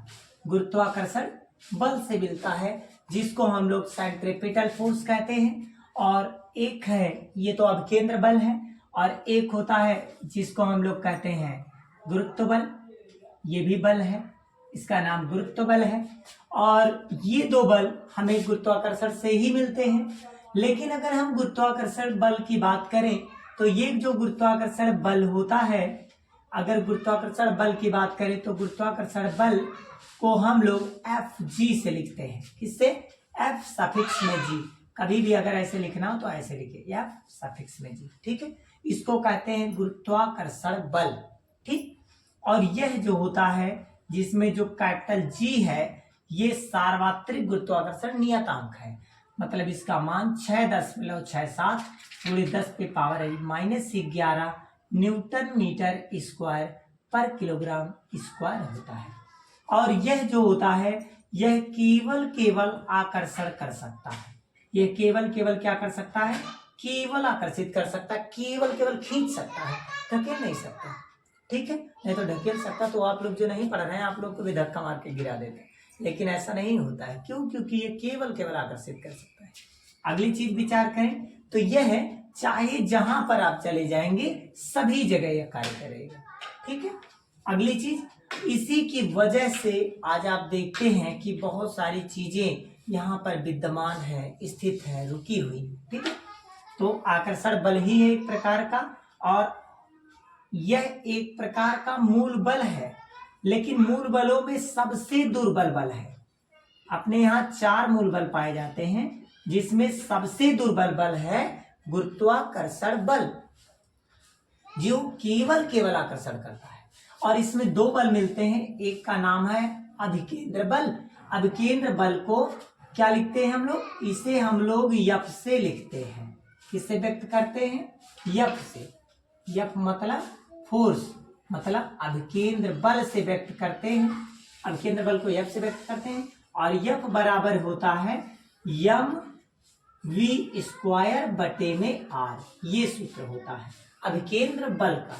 गुरुत्वाकर्षण बल से मिलता है, जिसको हम लोग सेंट्रीपिटल फोर्स कहते हैं। और एक है, ये तो अभिकेंद्र बल है, और एक होता है जिसको हम लोग कहते हैं गुरुत्व बल, ये भी बल है, इसका नाम गुरुत्व बल है। और ये 2 बल हमें गुरुत्वाकर्षण से ही मिलते हैं। लेकिन अगर हम गुरुत्वाकर्षण बल की बात करें तो ये जो गुरुत्वाकर्षण बल होता है, अगर गुरुत्वाकर्षण बल की बात करें तो गुरुत्वाकर्षण बल को हम लोग Fg से लिखते हैं। किससे, F सफिक्स में g, कभी भी अगर ऐसे लिखना हो तो ऐसे लिखिए, F सफिक्स में g, ठीक है। इसको कहते हैं गुरुत्वाकर्षण बल, ठीक। और यह जो होता है, जिसमें जो कैपिटल G है, ये सार्वत्रिक गुरुत्वाकर्षण नियतांक है, मतलब इसका मान 6.67 पूरे 10 पे पावर -11 न्यूटन मीटर स्क्वायर पर किलोग्राम स्क्वायर होता है। और यह जो होता है, यह केवल आकर्षण कर सकता है, यह केवल क्या कर सकता है, केवल आकर्षित कर सकता है, केवल खींच सकता है, धकेल नहीं सकता, ठीक है। नहीं तो ढकेल सकता तो आप लोग जो नहीं पढ़ रहे हैं, आप लोग को भी धक्का मार के गिरा देते हैं, लेकिन ऐसा नहीं होता है। क्यों, क्योंकि ये केवल आकर्षित कर सकता है। अगली चीज विचार करें तो यह है, चाहे जहां पर आप चले जाएंगे सभी जगह यह कार्य करेगा, ठीक है। अगली चीज, इसी की वजह से आज आप देखते हैं कि बहुत सारी चीजें यहाँ पर विद्यमान है, स्थित है, रुकी हुई, ठीक है। तो आकर्षण बल ही है एक प्रकार का, और यह एक प्रकार का मूल बल है, लेकिन मूल बलों में सबसे दुर्बल बल है। अपने यहाँ 4 मूल बल पाए जाते हैं, जिसमें सबसे दुर्बल बल है गुरुत्वाकर्षण बल, जो केवल आकर्षण करता है। और इसमें 2 बल मिलते हैं, एक का नाम है अभिकेंद्र बल। अभिकेंद्र बल को क्या लिखते हैं हम लोग, इसे हम लोग यफ से लिखते हैं। किससे व्यक्त करते हैं, यफ से। यफ मतलब फोर्स, मतलब अभिकेंद्र बल से व्यक्त करते हैं, अभिकेंद्र बल को यफ से व्यक्त करते हैं। और यफ बराबर होता है mv² बटे में r, ये सूत्र होता है अभिकेंद्र बल का।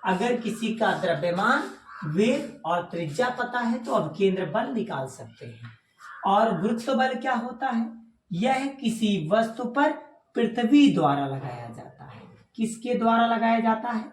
अगर किसी का द्रव्यमान, वेग और त्रिज्या पता है तो अभिकेंद्र बल निकाल सकते हैं। और गुरुत्व बल क्या होता है, यह किसी वस्तु पर पृथ्वी द्वारा लगाया जाता है। किसके द्वारा लगाया जाता है,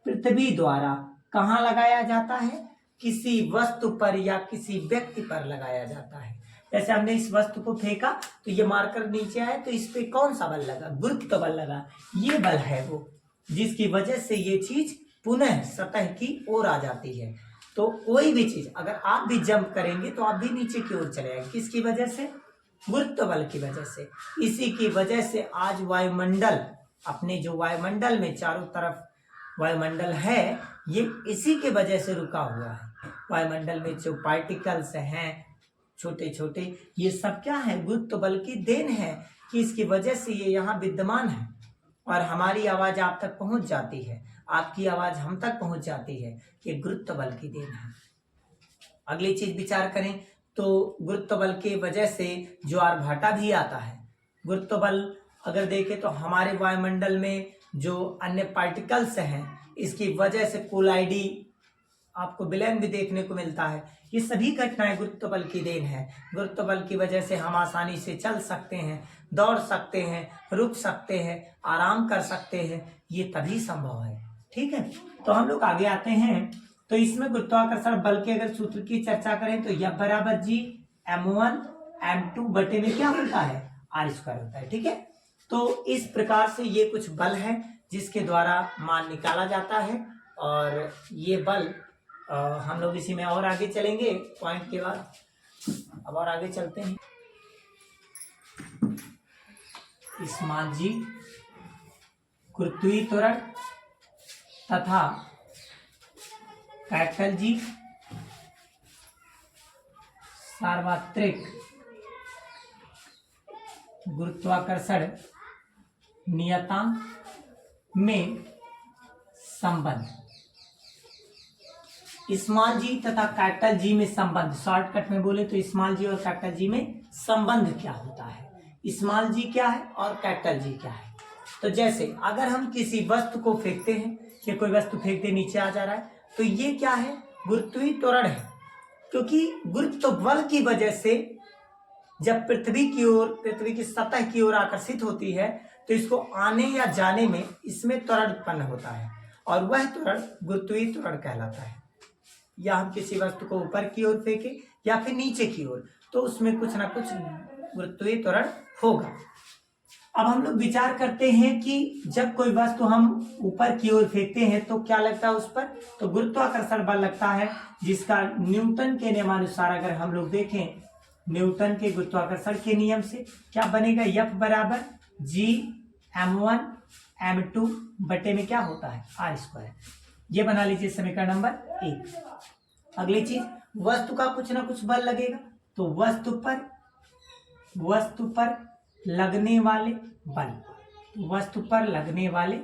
पृथ्वी द्वारा। कहाँ लगाया जाता है, किसी वस्तु पर या किसी व्यक्ति पर लगाया जाता है। जैसे हमने इस वस्तु को फेंका तो ये मार्कर नीचे आया, तो इस पे कौन सा बल लगा? गुरुत्व बल लगा। ये बल है वो, जिसकी वजह से ये चीज पुनः सतह की ओर आ जाती है। तो कोई भी चीज अगर आप भी जंप करेंगे तो आप भी नीचे की ओर चले जाएंगे। किसकी वजह से? गुरुत्व बल की वजह से। इसी की वजह से आज वायुमंडल, अपने जो वायुमंडल में चारों तरफ वायुमंडल है, ये इसी के वजह से रुका हुआ है। वायुमंडल में जो पार्टिकल्स हैं छोटे छोटे, ये सब क्या है? गुरुत्व बल की देन है, कि इसकी वजह से ये यहाँ विद्यमान है और हमारी आवाज आप तक पहुंच जाती है, आपकी आवाज हम तक पहुंच जाती है। ये गुरुत्व बल की देन है। अगली चीज विचार करें तो गुरुत्व बल की वजह से ज्वार-भाटा भी आता है। गुरुत्व बल अगर देखें तो हमारे वायुमंडल में जो अन्य पार्टिकल्स हैं, इसकी वजह से कोलाइडी, आपको विलयन भी देखने को मिलता है। ये सभी घटनाएं गुरुत्व बल की देन है। गुरुत्व बल की वजह से हम आसानी से चल सकते हैं, दौड़ सकते हैं, रुक सकते हैं, आराम कर सकते हैं। ये तभी संभव है। ठीक है, तो हम लोग आगे आते हैं। तो इसमें गुरुत्वाकर्षण बल के अगर सूत्र की चर्चा करें तो F बराबर G m1 m2 बटे में क्या होता है? r स्क्वायर होता है। ठीक है, तो इस प्रकार से ये कुछ बल है जिसके द्वारा मान निकाला जाता है। और ये बल हम लोग इसी में और आगे चलेंगे पॉइंट के बाद। अब और आगे चलते हैं। स्मॉल जी गुरुत्वीय त्वरण तथा कैपिटल जी सार्वत्रिक गुरुत्वाकर्षण नियतांक में संबंध। स्मॉल जी तथा कैपिटल जी में संबंध, शॉर्टकट में बोले तो स्मॉल जी और कैपिटल जी में संबंध क्या होता है? स्मॉल जी क्या है और कैपिटल जी क्या है? तो जैसे अगर हम किसी वस्तु को फेंकते हैं, कि कोई वस्तु फेंकते नीचे आ जा रहा है, तो ये क्या है? गुरुत्वीय त्वरण है। क्योंकि गुरुत्व बल की वजह से जब पृथ्वी की ओर, पृथ्वी की सतह की ओर आकर्षित होती है, तो इसको आने या जाने में इसमें त्वरण उत्पन्न होता है और वह त्वरण गुरुत्वीय त्वरण कहलाता है। या हम किसी वस्तु को ऊपर की ओर फेंके या फिर नीचे की ओर, तो उसमें कुछ ना कुछ गुरुत्वीय त्वरण होगा। अब हम लोग विचार करते हैं कि जब कोई वस्तु हम ऊपर की ओर फेंकते हैं तो क्या लगता है उस पर? तो गुरुत्वाकर्षण बल लगता है, जिसका न्यूटन के नियमानुसार अगर हम लोग देखें, न्यूटन के गुरुत्वाकर्षण के नियम से क्या बनेगा? F बराबर G m1 m2 बटे में क्या होता है? r square. ये बना लीजिए समीकरण नंबर 1। अगली चीज, वस्तु का कुछ ना कुछ बल लगेगा, तो वस्तु पर लगने वाले बल, वस्तु पर लगने वाले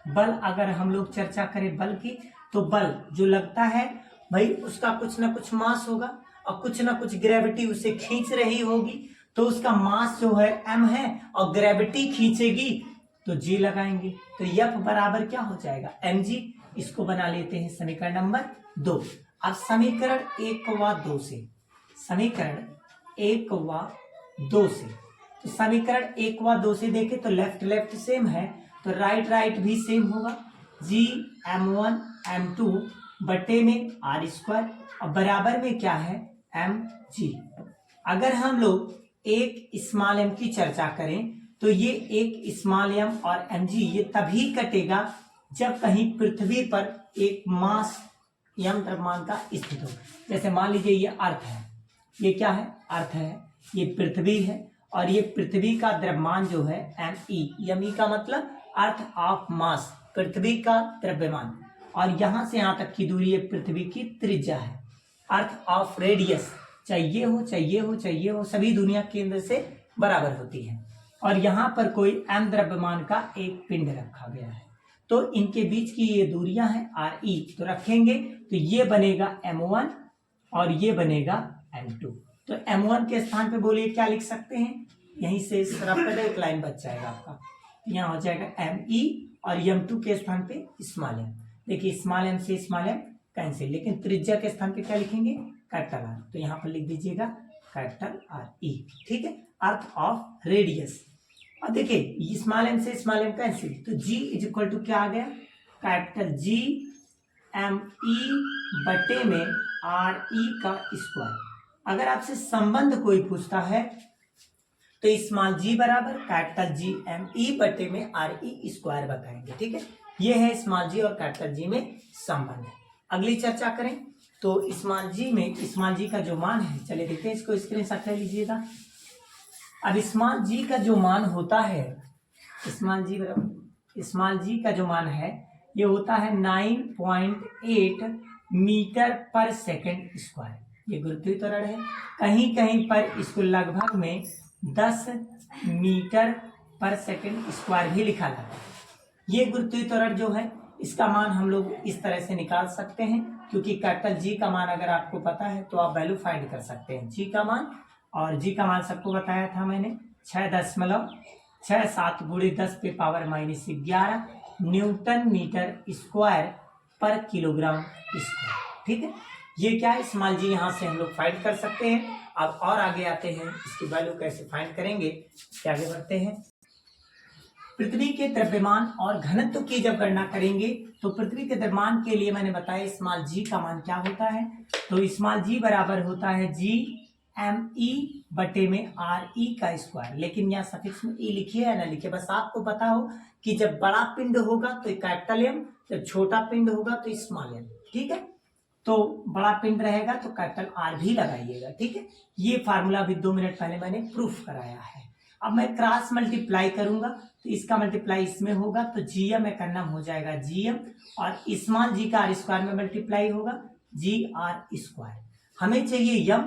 बल अगर हम लोग चर्चा करें बल की, तो बल जो लगता है भाई उसका कुछ ना कुछ मास होगा और कुछ ना कुछ ग्रेविटी उसे खींच रही होगी। तो उसका मास जो है m है और ग्रेविटी खींचेगी तो g लगाएंगे, तो F बराबर क्या हो जाएगा? mg। इसको बना लेते हैं समीकरण नंबर 2। अब समीकरण 1 व 2 से, समीकरण 1 व 2 से, तो समीकरण 1 व 2 से देखें तो लेफ्ट लेफ्ट सेम है, तो राइट राइट भी सेम होगा। G m1 m2 बटे में r स्क्वायर और बराबर में क्या है? mg। अगर हम लोग एक स्मॉल m की चर्चा करें तो ये एक स्मॉल m और mg ये तभी कटेगा जब कहीं पृथ्वी पर एक मास m द्रव्यमान का स्थित हो। जैसे मान लीजिए ये अर्थ है, ये क्या है? अर्थ है, ये पृथ्वी है और ये पृथ्वी का द्रव्यमान जो है me का मतलब अर्थ ऑफ मास, पृथ्वी का द्रव्यमान, और यहां से यहां तक की दूरी ये पृथ्वी की त्रिज्या है। अर्थ ऑफ रेडियस, चाहिए हो सभी दुनिया केंद्र से बराबर होती है। और यहाँ पर कोई m द्रव्यमान का एक पिंड रखा गया है, तो इनके बीच की ये दूरियां हैं re, तो रखेंगे तो ये बनेगा m1 और ये बनेगा m2। तो m1 के स्थान पे बोलिए क्या लिख सकते हैं? यहीं से रफ कर एक लाइन बच जाएगा आपका, यहाँ हो जाएगा me और m2 के स्थान पे स्मॉल m। देखिए स्मॉल m से स्मॉल m कैंसिल, लेकिन त्रिज्या के स्थान पे क्या लिखेंगे? कैपिटल R, तो यहाँ पर लिख दीजिएगा कैपिटल RE। ठीक है, अर्थ ऑफ रेडियस। अब देखिए स्मॉल m से स्मॉल m कैंसिल, तो G इज इक्वल टू क्या आ गया? कैपिटल G me बटे में RE का स्क्वायर। अगर आपसे संबंध कोई पूछता है तो स्मॉल जी बराबर कैपिटल जी एम ई बटे में आर ई स्क्वायर बताएंगे। ठीक है, ये है स्मॉल जी और कैपिटल जी में संबंध। अगली चर्चा करें तो स्मॉल जी में स्मॉल जी का जो मान है, चलिए देखते हैं, इसको स्क्रीनशॉट ले लीजिएगा। अब स्मॉल जी का जो मान होता है, स्मॉल जी बराबर स्मॉल जी का जो मान है ये होता है 9.8 मीटर पर सेकंड स्क्वायर। ये गुरुत्वीय त्वरण है, कहीं कहीं पर इसको लगभग में 10 मीटर पर सेकंड स्क्वायर भी लिखा जाता है। ये गुरुत्वीय त्वरण जो है इसका मान हम लोग इस तरह से निकाल सकते हैं, क्योंकि कैपिटल जी का मान अगर आपको पता है तो आप वैल्यू फाइंड कर सकते हैं जी का मान। और जी का मान सबको बताया था मैंने, 6.67 गुणे 10 पे पावर -11 न्यूटन मीटर स्क्वायर पर किलोग्राम स्क्वायर। ठीक है, ये क्या है स्मॉल जी, यहाँ से हम लोग फाइंड कर सकते हैं। अब और आगे आते हैं, इसकी वैल्यू कैसे फाइंड करेंगे, क्या आगे बढ़ते हैं। पृथ्वी के द्रव्यमान और घनत्व की जब गणना करेंगे तो पृथ्वी के द्रव्यमान के लिए मैंने बताया स्मॉल जी का मान क्या होता है, तो स्मॉल जी बराबर होता है जी एम ई बटे में आर ई का स्क्वायर। लेकिन यहाँ सफिक्स में ई लिखिए या ना लिखिए, बस आपको पता हो कि जब बड़ा पिंड होगा तो कैपिटल एम, जब छोटा पिंड होगा तो स्मॉल एम। ठीक है, तो बड़ा पिंड रहेगा तो कैपिटल आर भी लगाइएगा। ठीक है, ये फार्मूला अभी 2 मिनट पहले मैंने प्रूफ कराया है। अब मैं क्रॉस मल्टीप्लाई करूंगा तो इसका मल्टीप्लाई इसमें होगा तो जीएम का नाम हो जाएगा जीएम, और स्मॉल जी का आर स्क्वायर में मल्टीप्लाई होगा जी आर स्क्वायर। हमें चाहिए यम,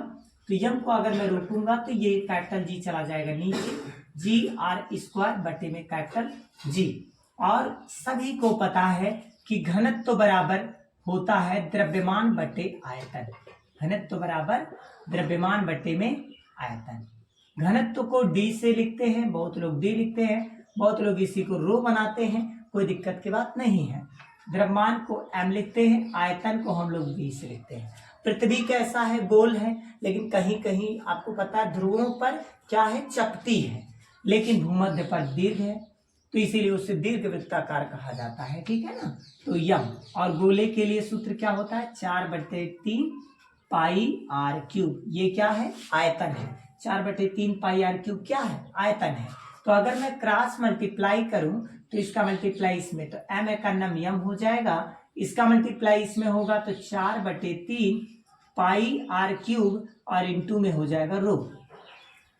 तो यम को अगर मैं रोकूंगा तो ये कैपिटल जी चला जाएगा नीचे, जी आर स्क्वायर बटे में कैपिटल जी। और सभी को पता है कि घनत्व बराबर होता है द्रव्यमान बटे आयतन। घनत्व बराबर द्रव्यमान बटे में आयतन। घनत्व को डी से लिखते हैं, बहुत लोग डी लिखते हैं, बहुत लोग इसी को रो बनाते हैं, कोई दिक्कत की बात नहीं है। द्रव्यमान को एम लिखते हैं, आयतन को हम लोग बी से लिखते हैं। पृथ्वी कैसा है, गोल है, लेकिन कहीं कहीं आपको पता है ध्रुवों पर क्या है, चपटी है, लेकिन भूमध्य पर दीर्घ है, तो इसीलिए उसे दीर्घ वृत्ताकार कहा जाता है। ठीक है ना, तो यम। और गोले के लिए सूत्र क्या होता है, 4/3 पाई आर क्यूब। ये क्या है, आयतन है। 4/3 पाई आर क्यूब क्या है, आयतन है। तो अगर मैं क्रॉस मल्टीप्लाई करूं तो इसका मल्टीप्लाई इसमें, तो एम का नाम यम हो जाएगा, इसका मल्टीप्लाई इसमें होगा तो 4/3 पाई आर क्यूब और इंटू में हो जाएगा रो।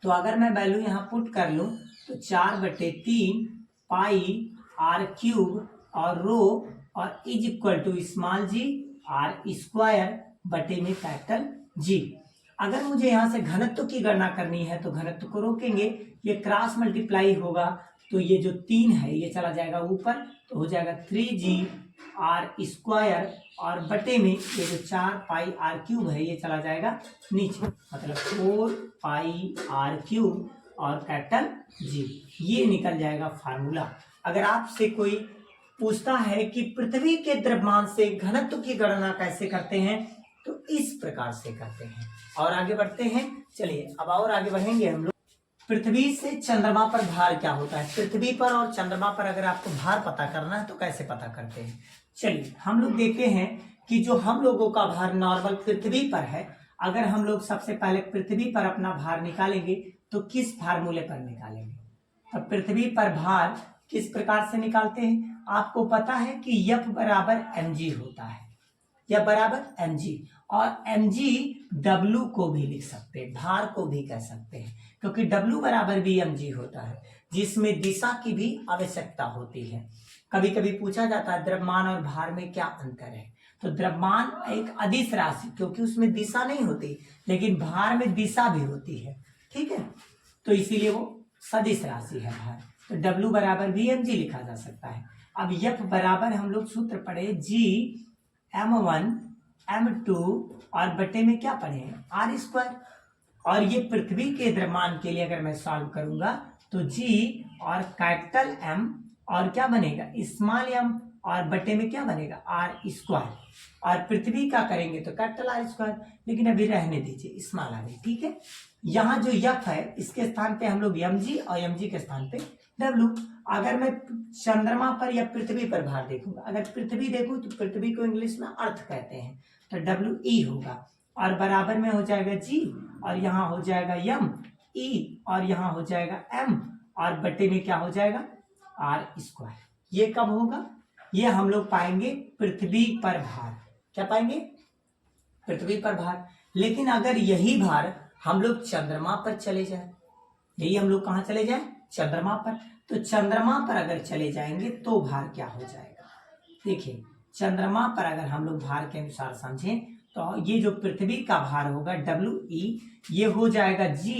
तो अगर मैं वैल्यू यहाँ पुट कर लूं तो 4/3 पाई आर क्यूब और रो और is equal to small G R square बटे में कैपिटल जी। अगर मुझे यहाँ से घनत्व की गणना करनी है तो घनत्व को रोकेंगे, ये क्रॉस मल्टीप्लाई होगा तो ये जो 3 है ये चला जाएगा ऊपर, तो हो जाएगा 3g आर स्क्वायर, और बटे में ये जो 4 पाई आर क्यूब है ये चला जाएगा नीचे, मतलब 4 पाई आर क्यूब और कैपिटल जी। ये निकल जाएगा फार्मूला। अगर आपसे कोई पूछता है कि पृथ्वी के द्रव्यमान से घनत्व की गणना कैसे करते हैं, तो इस प्रकार से करते हैं। और आगे बढ़ते हैं, चलिए अब और आगे बढ़ेंगे हम लोग। पृथ्वी से चंद्रमा पर भार क्या होता है, पृथ्वी पर और चंद्रमा पर अगर आपको भार पता करना है तो कैसे पता करते हैं। चलिए हम लोग देखते हैं कि जो हम लोगों का भार नॉर्मल पृथ्वी पर है, अगर हम लोग सबसे पहले पृथ्वी पर अपना भार निकालेंगे तो किस फार्मूले पर निकालेंगे। अब पृथ्वी पर भार किस प्रकार से निकालते हैं, आपको पता है कि F बराबर mg होता है, F बराबर mg, और mg W को भी लिख सकते हैं, भार को भी कह सकते हैं, क्योंकि W बराबर भी mg होता है, जिसमें दिशा की भी आवश्यकता होती है। कभी कभी पूछा जाता है द्रव्यमान और भार में क्या अंतर है, तो द्रव्यमान एक अदिश राशि, क्योंकि उसमें दिशा नहीं होती, लेकिन भार में दिशा भी होती है। ठीक है, तो इसीलिए वो सदिश राशि है भार, तो W बराबर भी mg लिखा जा सकता है। अब F बराबर हम लोग सूत्र पढ़े G m1 m2 और बटे में क्या पढ़े आर स्क्वायर, और ये पृथ्वी के द्रव्यमान के लिए अगर मैं सॉल्व करूंगा तो G और कैपिटल M और क्या बनेगा स्मॉल m और बटे में क्या बनेगा आर स्क्वायर, और पृथ्वी का करेंगे तो कैपिटल आर स्क्वायर, लेकिन अभी रहने दीजिए स्मॉल आर। ठीक है, यहाँ जो F है इसके स्थान पे हम लोग mg और mg के स्थान पे W। अगर मैं चंद्रमा पर या पृथ्वी पर भार देखूंगा, अगर पृथ्वी देखूं तो पृथ्वी को इंग्लिश में अर्थ कहते हैं, तो WE होगा, और बराबर में हो जाएगा G, और यहाँ हो जाएगा M E, और यहाँ हो जाएगा M, और बटे में क्या हो जाएगा R²। ये कब होगा? ये हम लोग पाएंगे पृथ्वी पर भार। क्या पाएंगे? पृथ्वी पर भार। लेकिन अगर यही भार हम लोग चंद्रमा पर चले जाए, यही हम लोग कहाँ चले जाए? चंद्रमा पर। तो चंद्रमा पर अगर चले जाएंगे तो भार क्या हो जाएगा? देखिए, चंद्रमा पर अगर हम लोग भार के अनुसार समझें तो ये जो पृथ्वी का भार होगा WE, ये हो जाएगा G,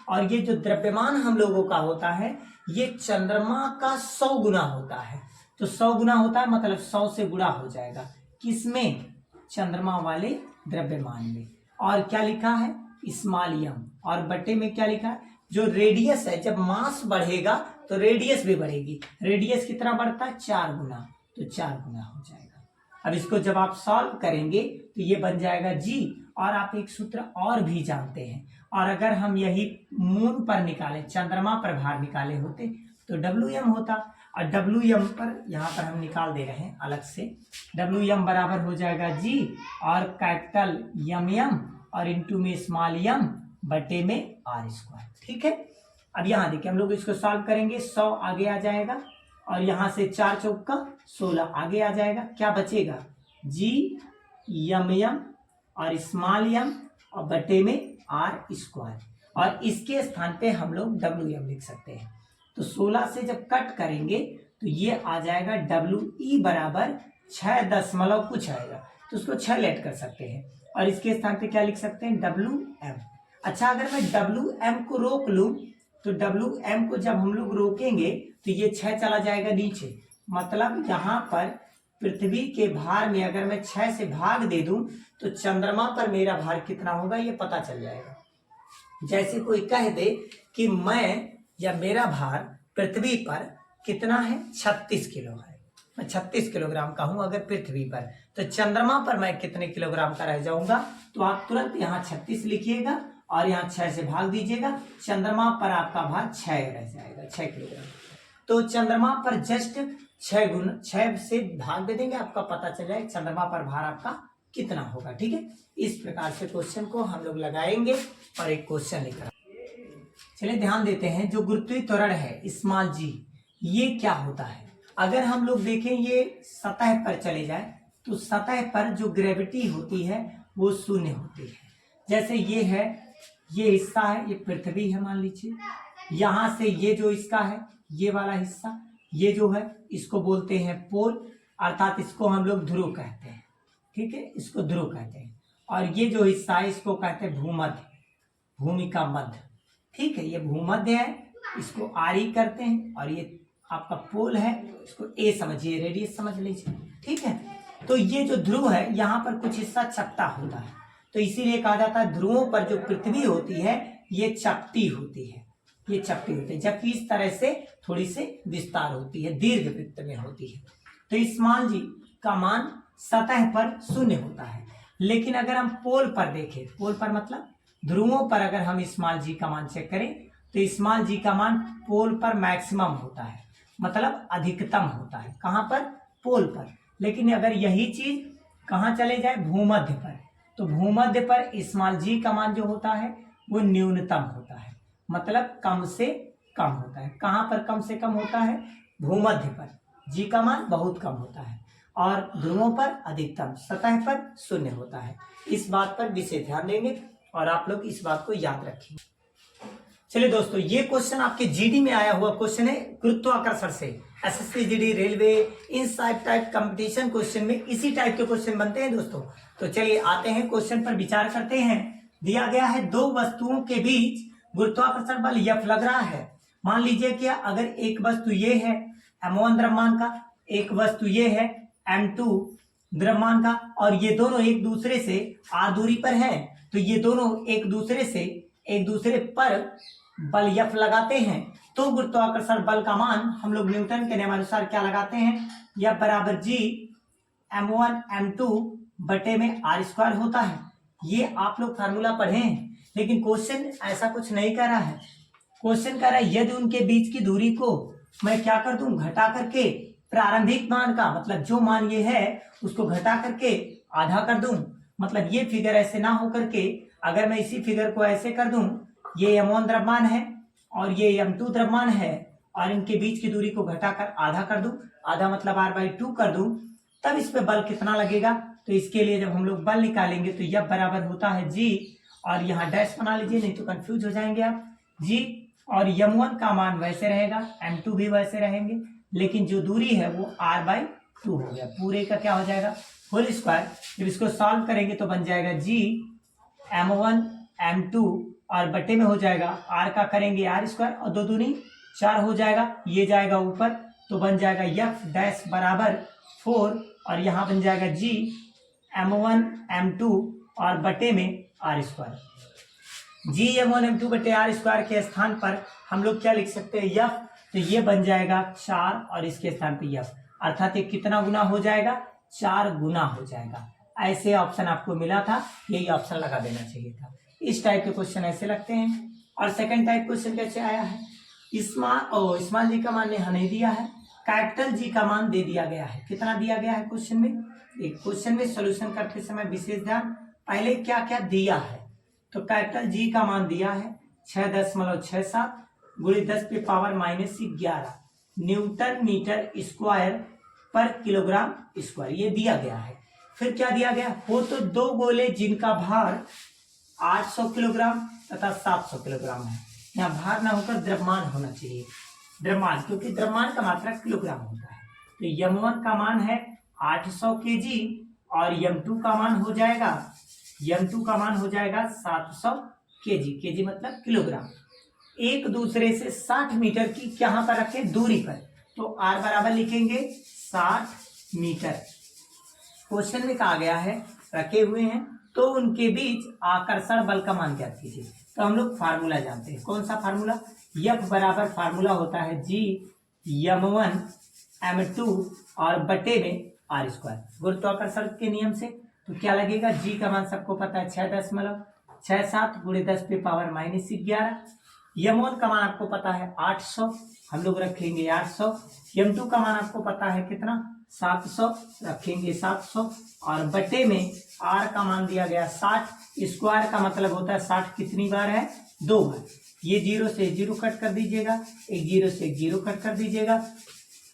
और ये जो द्रव्यमान हम लोगों का होता है ये चंद्रमा का 100 गुना होता है। तो 100 गुना होता है मतलब 100 से गुणा हो जाएगा। किसमें? चंद्रमा वाले द्रव्यमान में। और क्या लिखा है? स्मॉल m, और बटे में क्या लिखा है? जो रेडियस है, जब मास बढ़ेगा तो रेडियस भी बढ़ेगी। रेडियस कितना बढ़ता है? 4 गुना, तो 4 गुना हो जाएगा। अब इसको जब आप सॉल्व करेंगे तो ये बन जाएगा G। और आप एक सूत्र और भी जानते हैं, और अगर हम यही मून पर निकाले, चंद्रमा पर भार निकाले होते तो WM होता, और WM पर यहाँ पर हम निकाल दे रहे हैं अलग से। WM बराबर हो जाएगा G और कैपिटल MM और इंटू में स्मॉल m बटे में R²। ठीक है, अब यहाँ देखिए हम लोग इसको सॉल्व करेंगे। 100 आगे आ जाएगा, और यहाँ से 4 चौका 16 आगे आ जाएगा। क्या बचेगा? G MM और स्मॉल m और बटे में R², और इसके स्थान पे हम लोग WM लिख सकते हैं। तो 16 से जब कट करेंगे तो ये आ जाएगा WE बराबर 6 दशमलव कुछ आएगा, तो उसको 6 लेट कर सकते हैं, और इसके स्थान पे क्या लिख सकते हैं? WM। अच्छा, अगर मैं WM को रोक लूं तो WM को जब हम लोग रोकेंगे तो ये 6 चला जाएगा नीचे, मतलब यहाँ पर पृथ्वी के भार में अगर मैं 6 से भाग दे दूं तो चंद्रमा पर मेरा भार कितना होगा ये पता चल जाएगा। जैसे कोई कह दे कि मैं या मेरा भार पृथ्वी पर कितना है? 36 किलो है, मैं 36 किलोग्राम का हूं अगर पृथ्वी पर, तो चंद्रमा पर मैं कितने किलोग्राम का रह जाऊंगा? तो आप तुरंत यहाँ 36 लिखिएगा और यहाँ 6 से भाग दीजिएगा, चंद्रमा पर आपका भार 6 रह जाएगा, 6 किलोग्राम। तो चंद्रमा पर जस्ट 6 से भाग दे देंगे, आपका पता चल जाएगा चंद्रमा पर भार आपका कितना होगा। ठीक है, इस प्रकार से क्वेश्चन को हम लोग लगाएंगे और एक क्वेश्चन लेकर। चलिए ध्यान देते हैं, जो गुरुत्वीय त्वरण है स्मॉल g, ये क्या होता है? अगर हम लोग देखें ये सतह पर चले जाए तो सतह पर जो ग्रेविटी होती है वो शून्य होती है। जैसे ये है, ये हिस्सा है, ये पृथ्वी है मान लीजिए, यहाँ से ये जो इसका है ये वाला हिस्सा, ये जो है इसको बोलते हैं पोल, अर्थात इसको हम लोग ध्रुव कहते हैं। ठीक है, इसको ध्रुव कहते हैं। और ये जो हिस्सा है इसको कहते हैं भूमध्य, भूमि का मध्य। ठीक है, ये भूमध्य है, इसको RE करते हैं, और ये आपका पोल है, इसको A समझिए, रेडियस समझ लीजिए। ठीक है, तो ये जो ध्रुव है यहाँ पर कुछ हिस्सा चपटा होता है, तो इसीलिए कहा जाता है ध्रुवों पर जो पृथ्वी होती है ये चपटी होती है, ये चपटी होती है, जबकि इस तरह से थोड़ी सी विस्तार होती है, दीर्घ वृत्त में होती है। तो स्मॉल g का मान सतह पर शून्य होता है। लेकिन अगर हम पोल पर देखें, पोल पर मतलब ध्रुवों पर अगर हम स्मॉल g का मान चेक करें तो स्मॉल g का मान पोल पर मैक्सिमम होता है, मतलब अधिकतम होता है। कहाँ पर? पोल पर। लेकिन अगर यही चीज कहाँ चले जाए? भूमध्य पर, तो भूमध्य पर स्मॉल g का मान जो होता है वो न्यूनतम होता है, मतलब कम से कम होता है। कहाँ पर कम से कम होता है? भूमध्य पर g का मान बहुत कम होता है, और ध्रुवों पर अधिकतम, सतह पर शून्य होता है। इस बात पर विशेष ध्यान देंगे और आप लोग इस बात को याद रखेंगे। चलिए दोस्तों, ये क्वेश्चन आपके जीडी में आया हुआ क्वेश्चन है, गुरुत्वाकर्षण से। SSC जीडी, रेलवे, इन टाइप कंपटीशन क्वेश्चन में इसी टाइप के क्वेश्चन बनते हैं दोस्तों। तो चलिए आते हैं क्वेश्चन पर विचार करते हैं। दिया गया है दो वस्तुओं के बीच गुरुत्वाकर्षण बल F लग रहा है। मान लीजिए कि अगर एक वस्तु ये है M1 द्रव्यमान का, एक वस्तु ये है M2 द्रव्यमान का, और ये दोनों एक दूसरे से r दूरी पर हैं, तो ये दोनों एक दूसरे पर बल F लगाते हैं। तो गुरुत्वाकर्षण बल का मान हम लोग न्यूटन के नियमानुसार क्या लगाते हैं? F बराबर G M1 M2 बटे में R² होता है। ये आप लोग फार्मूला पढ़े हैं, लेकिन क्वेश्चन ऐसा कुछ नहीं कर रहा है। क्वेश्चन कह रहा है यदि उनके बीच की दूरी को मैं क्या कर दूं, घटा करके प्रारंभिक मान का, मतलब जो मान ये है उसको घटा करके आधा कर दूं, मतलब ये फिगर ऐसे ना हो करके अगर मैं इसी फिगर को ऐसे कर दूं, ये m1 द्रव्यमान है और ये m2 द्रव्यमान है और इनके बीच की दूरी को घटाकर आधा कर दूं, आधा मतलब r/2 कर दूं, तब इस पे बल कितना लगेगा। तो इसके लिए जब हम लोग बल निकालेंगे तो यह बराबर होता है G, और यहाँ डैश बना लीजिए नहीं तो कंफ्यूज हो जाएंगे आप। G और m1 का मान वैसे रहेगा, m2 भी वैसे रहेंगे, लेकिन जो दूरी है वो r/2 हो गया। पूरे का क्या हो जाएगा, होल स्क्वायर। जब इसको सॉल्व करेंगे तो बन जाएगा G m1 m2 और बटे में हो जाएगा r का करेंगे r² और 2 दूनी 4 हो जाएगा, ये जाएगा ऊपर तो बन जाएगा f डैश बराबर 4 और यहाँ बन जाएगा G m1 m2 और बटे में r²। G m1 m2 बटे r² के स्थान पर हम लोग क्या लिख सकते हैं, f, तो ये बन जाएगा 4 और इसके स्थान पर f, अर्थात ये कितना गुना हो जाएगा, 4 गुना हो जाएगा। ऐसे ऑप्शन आपको मिला था, यही ऑप्शन लगा देना चाहिए था। इस टाइप के क्वेश्चन ऐसे लगते हैं। और सेकंड टाइप क्वेश्चन कैसे आया है, स्मॉल जी का मान यहाँ नहीं दिया है, कैपिटल जी का मान दे दिया गया है। कितना दिया गया है क्वेश्चन में, एक क्वेश्चन में सोल्यूशन करते समय विशेष ध्यान, पहले क्या क्या दिया है। तो कैपिटल जी का मान दिया है 6.67 गुणित 10 पे पावर -11 न्यूटन मीटर स्क्वायर पर किलोग्राम स्क्वायर, ये दिया गया है। फिर क्या दिया गया, हो तो 2 गोले जिनका भार 800 किलोग्राम तथा 700 किलोग्राम है। यहाँ भार ना होकर द्रव्यमान होना चाहिए, द्रव्यमान, क्योंकि द्रव्यमान का मात्रा किलोग्राम होता है। तो m1 का मान है 800 kg और m2 का मान हो जाएगा 700 kg मतलब किलोग्राम। एक दूसरे से 60 मीटर की यहाँ पर रखे दूरी पर, तो r बराबर लिखेंगे 60 मीटर। क्वेश्चन में कहा गया है रखे हुए हैं तो उनके बीच आकर्षण बल का मान ज्ञात कीजिए। तो हम लोग फार्मूला जानते हैं, कौन सा फार्मूला, F बराबर फार्मूला होता है G m1 m2 और बटे में r², गुरुत्वाकर्षण के नियम से। तो क्या लगेगा, G का मान सबको पता है 6.67 गुणित 10 पे पावर -11, m1 का मान आपको पता है 800, हम लोग रखेंगे 800, m2 का मान आपको पता है कितना 700, रखेंगे 700 और बटे में r का मान दिया गया 60। स्क्वायर का मतलब होता है 60 कितनी बार है, 2 बार। ये 0 से 0 कट कर दीजिएगा, एक 0 से 0 कट कर दीजिएगा।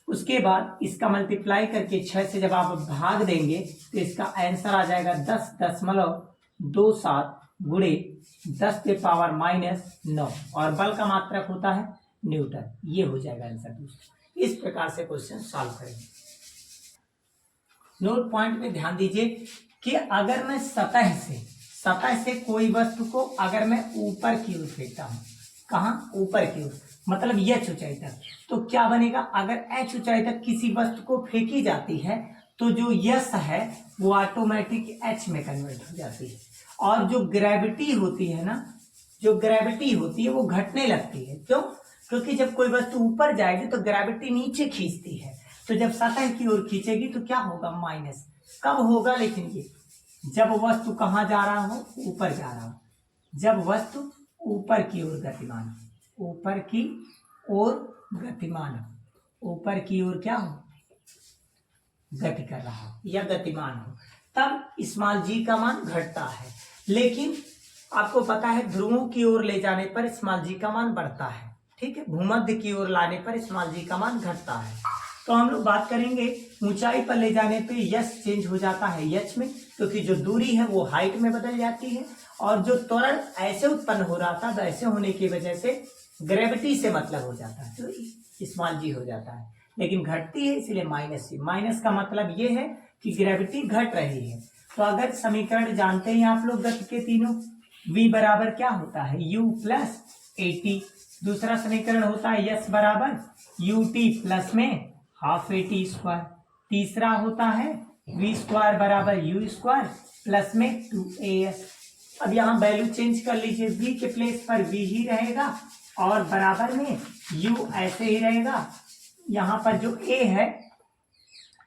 उसके बाद इसका मल्टीप्लाई करके 6 से जब आप भाग देंगे तो इसका आंसर आ जाएगा 10.27 गुणे 10 पे पावर -9 और बल का मात्रक होता है न्यूटन। ये हो जाएगा आंसर दूसरा। इस प्रकार से क्वेश्चन सॉल्व करेंगे। नोट पॉइंट में ध्यान दीजिए कि अगर मैं सतह से कोई वस्तु को अगर मैं ऊपर की ओर फेंकता हूं, कहाँ, ऊपर की ओर, मतलब h ऊंचाई तक, तो क्या बनेगा, अगर h ऊंचाई तक किसी वस्तु को फेंकी जाती है तो जो यस है वो ऑटोमेटिक h में कन्वर्ट हो जाती है। और जो ग्रेविटी होती है ना, जो ग्रेविटी होती है वो घटने लगती है। क्यों, क्योंकि जब कोई वस्तु ऊपर जाएगी तो ग्रेविटी नीचे खींचती है, तो जब सतह की ओर खींचेगी तो क्या होगा, माइनस। कब होगा, लेकिन ये जब वस्तु कहाँ जा रहा हो, ऊपर जा रहा हो, जब वस्तु ऊपर की ओर गतिमान हो, ऊपर की ओर गतिमान हो, ऊपर की ओर क्या हो, गति कर रहा हो या गतिमान हो, तब स्मॉल जी का मान घटता है। लेकिन आपको पता है ध्रुवों की ओर ले जाने पर स्मॉल जी का मान बढ़ता है, ठीक है, भूमध्य की ओर लाने पर स्मॉल जी का मान घटता है। तो हम लोग बात करेंगे ऊंचाई पर ले जाने पे यस चेंज हो जाता है एच में, क्योंकि जो दूरी है वो हाइट में बदल जाती है, और जो त्वरण ऐसे उत्पन्न हो रहा था वैसे होने की वजह से ग्रेविटी से मतलब हो जाता है, तो स्मॉल जी हो जाता है। लेकिन घटती है इसलिए माइनस सी, माइनस का मतलब ये है कि ग्रेविटी घट रही है। तो अगर समीकरण जानते हैं आप लोग गति के तीनों, v बराबर क्या होता है, u प्लस AT, दूसरा समीकरण होता है s बराबर ut प्लस में हाफ AT स्क्वायर, तीसरा होता है v स्क्वायर बराबर u स्क्वायर प्लस में 2as। अब यहाँ वैल्यू चेंज कर लीजिए, v के प्लेस पर v ही रहेगा और बराबर में u ऐसे ही रहेगा। यहाँ पर जो a है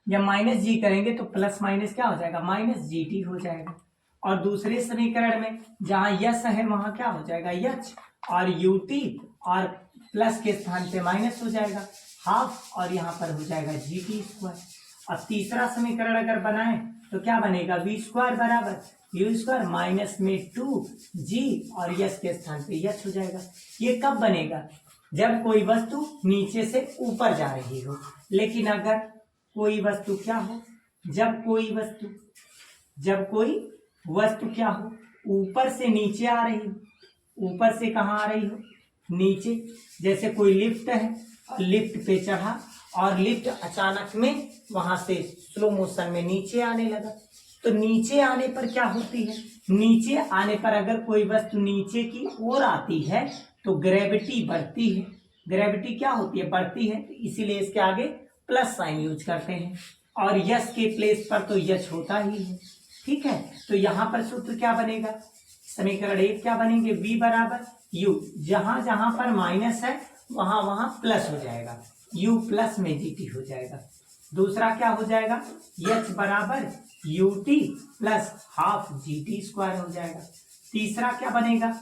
जब माइनस जी करेंगे तो प्लस माइनस क्या हो जाएगा, माइनस GT हो जाएगा। और दूसरे समीकरण में जहाँ यस है वहां क्या हो जाएगा, यच, और ut और प्लस के स्थान पे माइनस हो जाएगा हाफ, और यहाँ पर हो जाएगा GT स्क्वायर। और तीसरा समीकरण अगर बनाए तो क्या बनेगा, वी स्क्वायर बराबर यू स्क्वायर माइनस में 2g और यस के स्थान पे यच हो जाएगा। ये कब बनेगा, जब कोई वस्तु नीचे से ऊपर जा रही हो। लेकिन अगर कोई वस्तु क्या हो, जब कोई वस्तु क्या हो, ऊपर से नीचे आ रही हो, ऊपर से कहाँ आ रही हो, नीचे। जैसे कोई लिफ्ट है और लिफ्ट पे चढ़ा और लिफ्ट अचानक में वहां से स्लो मोशन में नीचे आने लगा, तो नीचे आने पर क्या होती है, नीचे आने पर अगर कोई वस्तु नीचे की ओर आती है तो ग्रेविटी बढ़ती है। ग्रेविटी क्या होती है, बढ़ती है, तो इसीलिए इसके आगे प्लस साइन यूज करते हैं और यस के प्लेस पर तो यच होता ही है। ठीक है, तो यहां पर सूत्र क्या बनेगा, समीकरण 1 क्या बनेंगे, v बराबर u, जहां जहां पर माइनस है वहां वहां प्लस हो जाएगा, u प्लस में gt हो जाएगा। दूसरा क्या हो जाएगा, h बराबर ut plus half gt square हो जाएगा। तीसरा क्या बनेगा,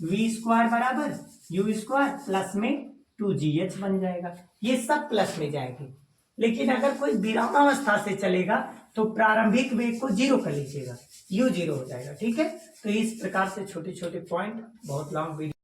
v स्क्वायर बराबर u स्क्वायर प्लस में 2gh बन जाएगा। ये सब प्लस में जाएंगे। लेकिन अगर कोई विरामावस्था से चलेगा तो प्रारंभिक वेग को 0 कर लीजिएगा, u 0 हो जाएगा। ठीक है, तो इस प्रकार से छोटे छोटे पॉइंट, बहुत लॉन्ग वीडियो